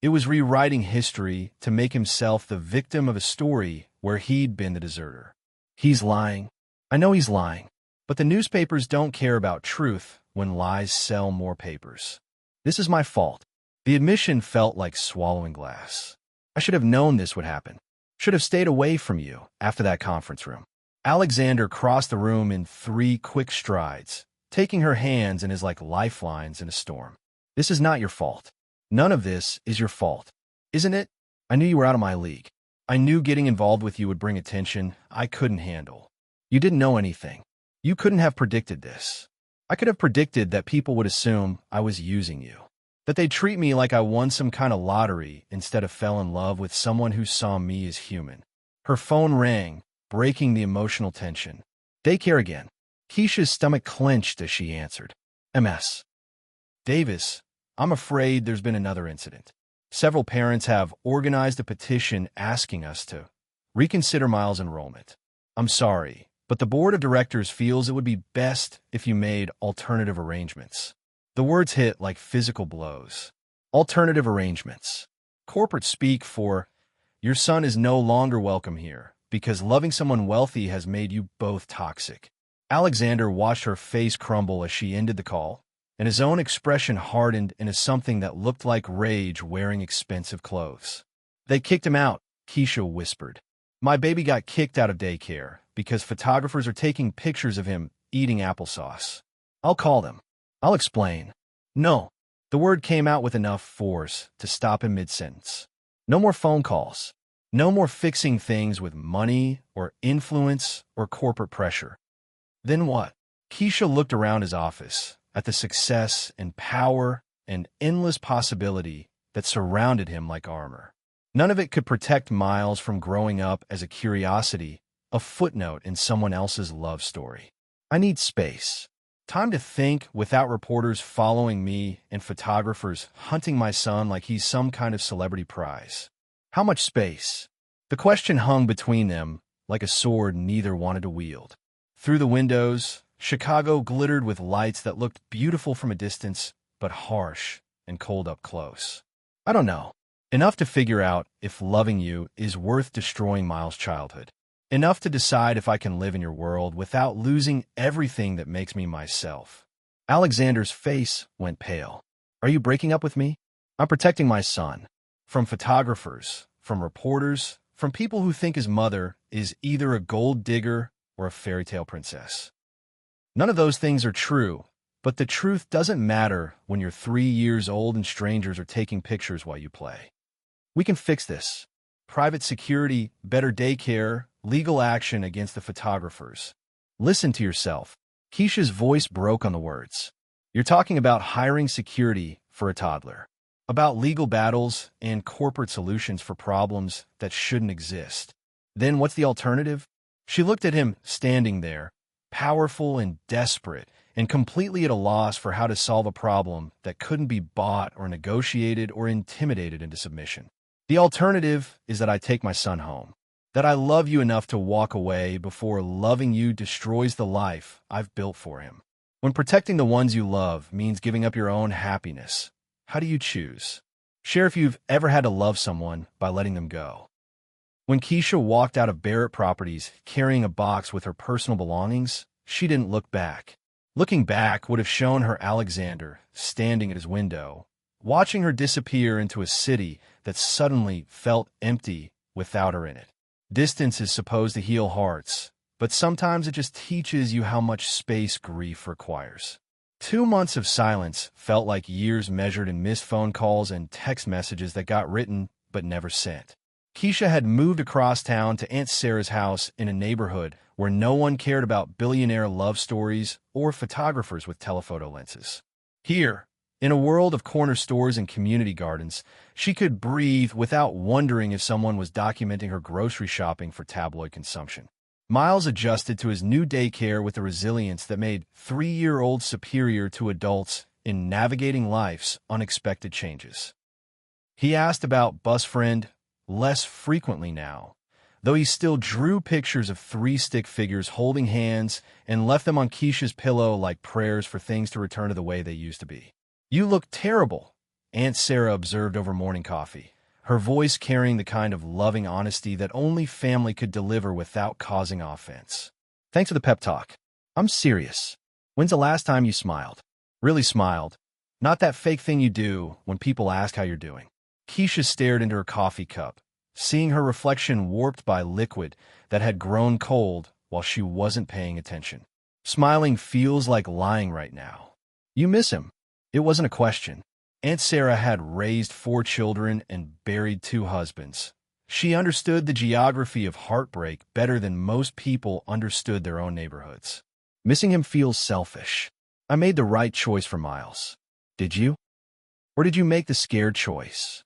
It was rewriting history to make himself the victim of a story where he'd been the deserter. He's lying. I know he's lying. But the newspapers don't care about truth when lies sell more papers. This is my fault. The admission felt like swallowing glass. I should have known this would happen. Should have stayed away from you after that conference room. Alexander crossed the room in 3 quick strides, taking her hands in his like lifelines in a storm. This is not your fault. None of this is your fault. Isn't it? I knew you were out of my league. I knew getting involved with you would bring attention I couldn't handle. You didn't know anything. You couldn't have predicted this. I could have predicted that people would assume I was using you. That they'd treat me like I won some kind of lottery instead of fell in love with someone who saw me as human. Her phone rang, breaking the emotional tension. Daycare again. Keisha's stomach clenched as she answered. MS. Davis, I'm afraid there's been another incident. Several parents have organized a petition asking us to reconsider Miles' enrollment. I'm sorry, but the board of directors feels it would be best if you made alternative arrangements. The words hit like physical blows. Alternative arrangements. Corporate speak for, your son is no longer welcome here because loving someone wealthy has made you both toxic. Alexander watched her face crumble as she ended the call, and his own expression hardened into something that looked like rage wearing expensive clothes. They kicked him out, Keisha whispered. My baby got kicked out of daycare because photographers are taking pictures of him eating applesauce. I'll call them. I'll explain. No. The word came out with enough force to stop him mid-sentence. No more phone calls. No more fixing things with money or influence or corporate pressure. Then what? Keisha looked around his office at the success and power and endless possibility that surrounded him like armor. None of it could protect Miles from growing up as a curiosity, a footnote in someone else's love story. I need space. Time to think without reporters following me and photographers hunting my son like he's some kind of celebrity prize. How much space? The question hung between them like a sword neither wanted to wield. Through the windows, Chicago glittered with lights that looked beautiful from a distance, but harsh and cold up close. I don't know. Enough to figure out if loving you is worth destroying Miles' childhood. Enough to decide if I can live in your world without losing everything that makes me myself. Alexander's face went pale. Are you breaking up with me? I'm protecting my son. From photographers, from reporters, from people who think his mother is either a gold digger or a fairy tale princess. None of those things are true, but the truth doesn't matter when you're 3 years old and strangers are taking pictures while you play. We can fix this. Private security, better daycare, legal action against the photographers. Listen to yourself. Keisha's voice broke on the words. You're talking about hiring security for a toddler. About legal battles and corporate solutions for problems that shouldn't exist. Then what's the alternative? She looked at him standing there, powerful and desperate, and completely at a loss for how to solve a problem that couldn't be bought or negotiated or intimidated into submission. The alternative is that I take my son home. That I love you enough to walk away before loving you destroys the life I've built for him. When protecting the ones you love means giving up your own happiness, how do you choose? Share if you've ever had to love someone by letting them go. When Keisha walked out of Barrett Properties carrying a box with her personal belongings, she didn't look back. Looking back would have shown her Alexander standing at his window, watching her disappear into a city that suddenly felt empty without her in it. Distance is supposed to heal hearts, but sometimes it just teaches you how much space grief requires. 2 months of silence felt like years measured in missed phone calls and text messages that got written but never sent. Keisha had moved across town to Aunt Sarah's house in a neighborhood where no one cared about billionaire love stories or photographers with telephoto lenses. Here, in a world of corner stores and community gardens, she could breathe without wondering if someone was documenting her grocery shopping for tabloid consumption. Miles adjusted to his new daycare with a resilience that made 3-year-olds superior to adults in navigating life's unexpected changes. He asked about bus friend less frequently now, though he still drew pictures of 3 stick figures holding hands and left them on Keisha's pillow like prayers for things to return to the way they used to be. You look terrible, Aunt Sarah observed over morning coffee, her voice carrying the kind of loving honesty that only family could deliver without causing offense. Thanks for the pep talk. I'm serious. When's the last time you smiled? Really smiled. Not that fake thing you do when people ask how you're doing. Keisha stared into her coffee cup, seeing her reflection warped by liquid that had grown cold while she wasn't paying attention. Smiling feels like lying right now. You miss him. It wasn't a question. Aunt Sarah had raised 4 children and buried 2 husbands. She understood the geography of heartbreak better than most people understood their own neighborhoods. Missing him feels selfish. I made the right choice for Miles. Did you? Or did you make the scared choice?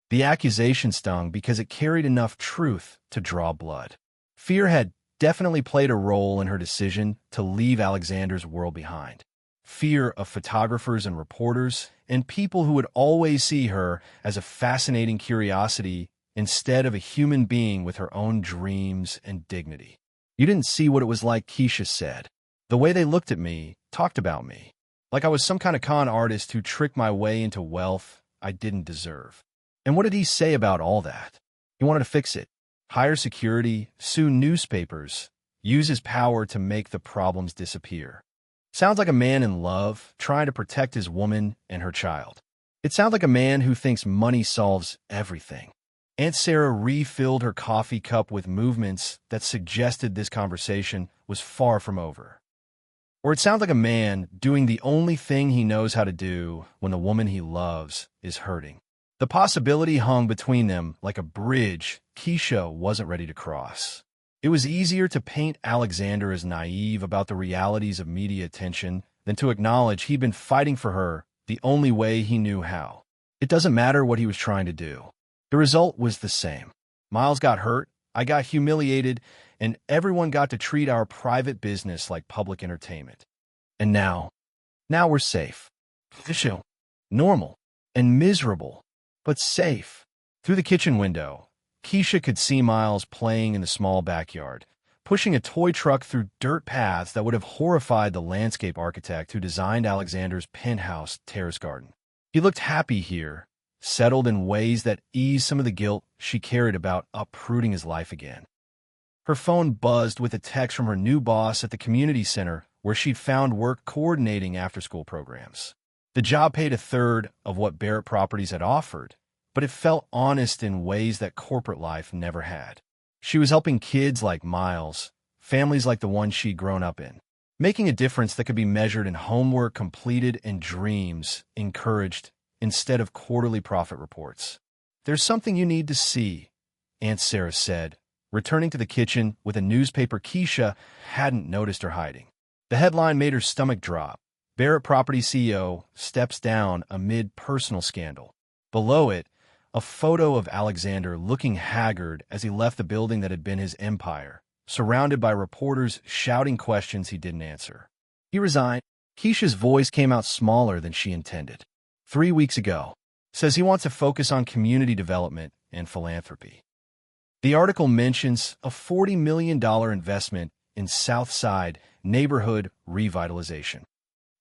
The accusation stung because it carried enough truth to draw blood. Fear had definitely played a role in her decision to leave Alexander's world behind. Fear of photographers and reporters, and people who would always see her as a fascinating curiosity instead of a human being with her own dreams and dignity. You didn't see what it was like, Keisha said. The way they looked at me, talked about me, like I was some kind of con artist who tricked my way into wealth, I didn't deserve. And what did he say about all that? He wanted to fix it. Hire security, sue newspapers, use his power to make the problems disappear. Sounds like a man in love, trying to protect his woman and her child. It sounds like a man who thinks money solves everything. Aunt Sarah refilled her coffee cup with movements that suggested this conversation was far from over. Or it sounds like a man doing the only thing he knows how to do when the woman he loves is hurting. The possibility hung between them like a bridge Keisha wasn't ready to cross. It was easier to paint Alexander as naive about the realities of media attention than to acknowledge he'd been fighting for her the only way he knew how. It doesn't matter what he was trying to do. The result was the same. Miles got hurt, I got humiliated, and everyone got to treat our private business like public entertainment. And now we're safe. Official, normal, and miserable, but safe. Through the kitchen window, Keisha could see Miles playing in the small backyard, pushing a toy truck through dirt paths that would have horrified the landscape architect who designed Alexander's penthouse terrace garden. He looked happy here, settled in ways that eased some of the guilt she carried about uprooting his life again. Her phone buzzed with a text from her new boss at the community center where she'd found work coordinating after-school programs. The job paid a third of what Barrett Properties had offered, but it felt honest in ways that corporate life never had. She was helping kids like Miles, families like the one she'd grown up in, making a difference that could be measured in homework completed and dreams encouraged instead of quarterly profit reports. "There's something you need to see," Aunt Sarah said, returning to the kitchen with a newspaper Keisha hadn't noticed her hiding. The headline made her stomach drop. Barrett Properties CEO steps down amid personal scandal. Below it, a photo of Alexander looking haggard as he left the building that had been his empire, surrounded by reporters shouting questions he didn't answer. He resigned. Keisha's voice came out smaller than she intended. 3 weeks ago. Says he wants to focus on community development and philanthropy. The article mentions a $40 million investment in Southside neighborhood revitalization.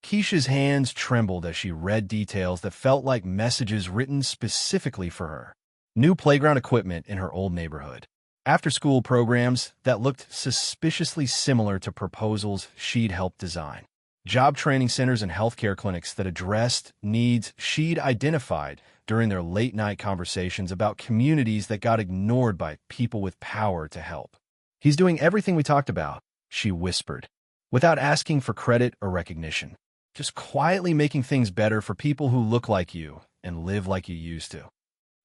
Keisha's hands trembled as she read details that felt like messages written specifically for her. New playground equipment in her old neighborhood. After-school programs that looked suspiciously similar to proposals she'd helped design. Job training centers and healthcare clinics that addressed needs she'd identified during their late-night conversations about communities that got ignored by people with power to help. "He's doing everything we talked about," she whispered, without asking for credit or recognition. "Just quietly making things better for people who look like you and live like you used to."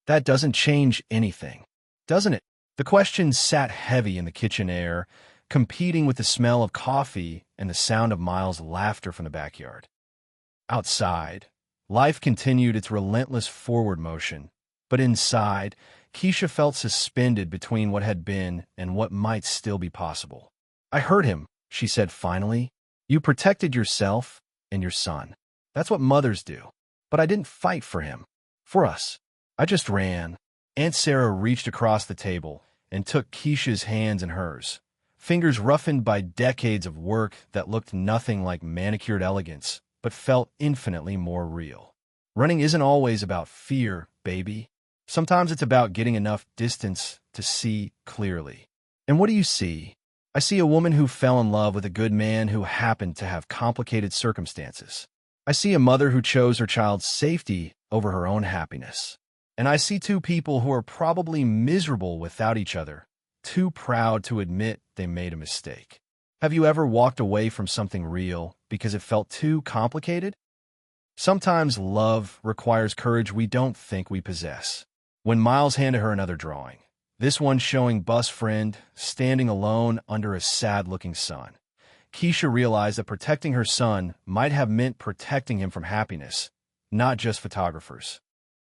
That doesn't change anything, doesn't it? The question sat heavy in the kitchen air, competing with the smell of coffee and the sound of Miles' laughter from the backyard. Outside, life continued its relentless forward motion, but inside, Keisha felt suspended between what had been and what might still be possible. "I heard him," she said finally. "You protected yourself and your son. That's what mothers do. But I didn't fight for him. For us. I just ran." Aunt Sarah reached across the table and took Keisha's hands in hers, fingers roughened by decades of work that looked nothing like manicured elegance, but felt infinitely more real. Running isn't always about fear, baby. Sometimes it's about getting enough distance to see clearly. And what do you see? I see a woman who fell in love with a good man who happened to have complicated circumstances. I see a mother who chose her child's safety over her own happiness. And I see two people who are probably miserable without each other, too proud to admit they made a mistake. Have you ever walked away from something real because it felt too complicated? Sometimes love requires courage we don't think we possess. When Miles handed her another drawing, this one showing bus friend standing alone under a sad-looking sun, Keisha realized that protecting her son might have meant protecting him from happiness, not just photographers.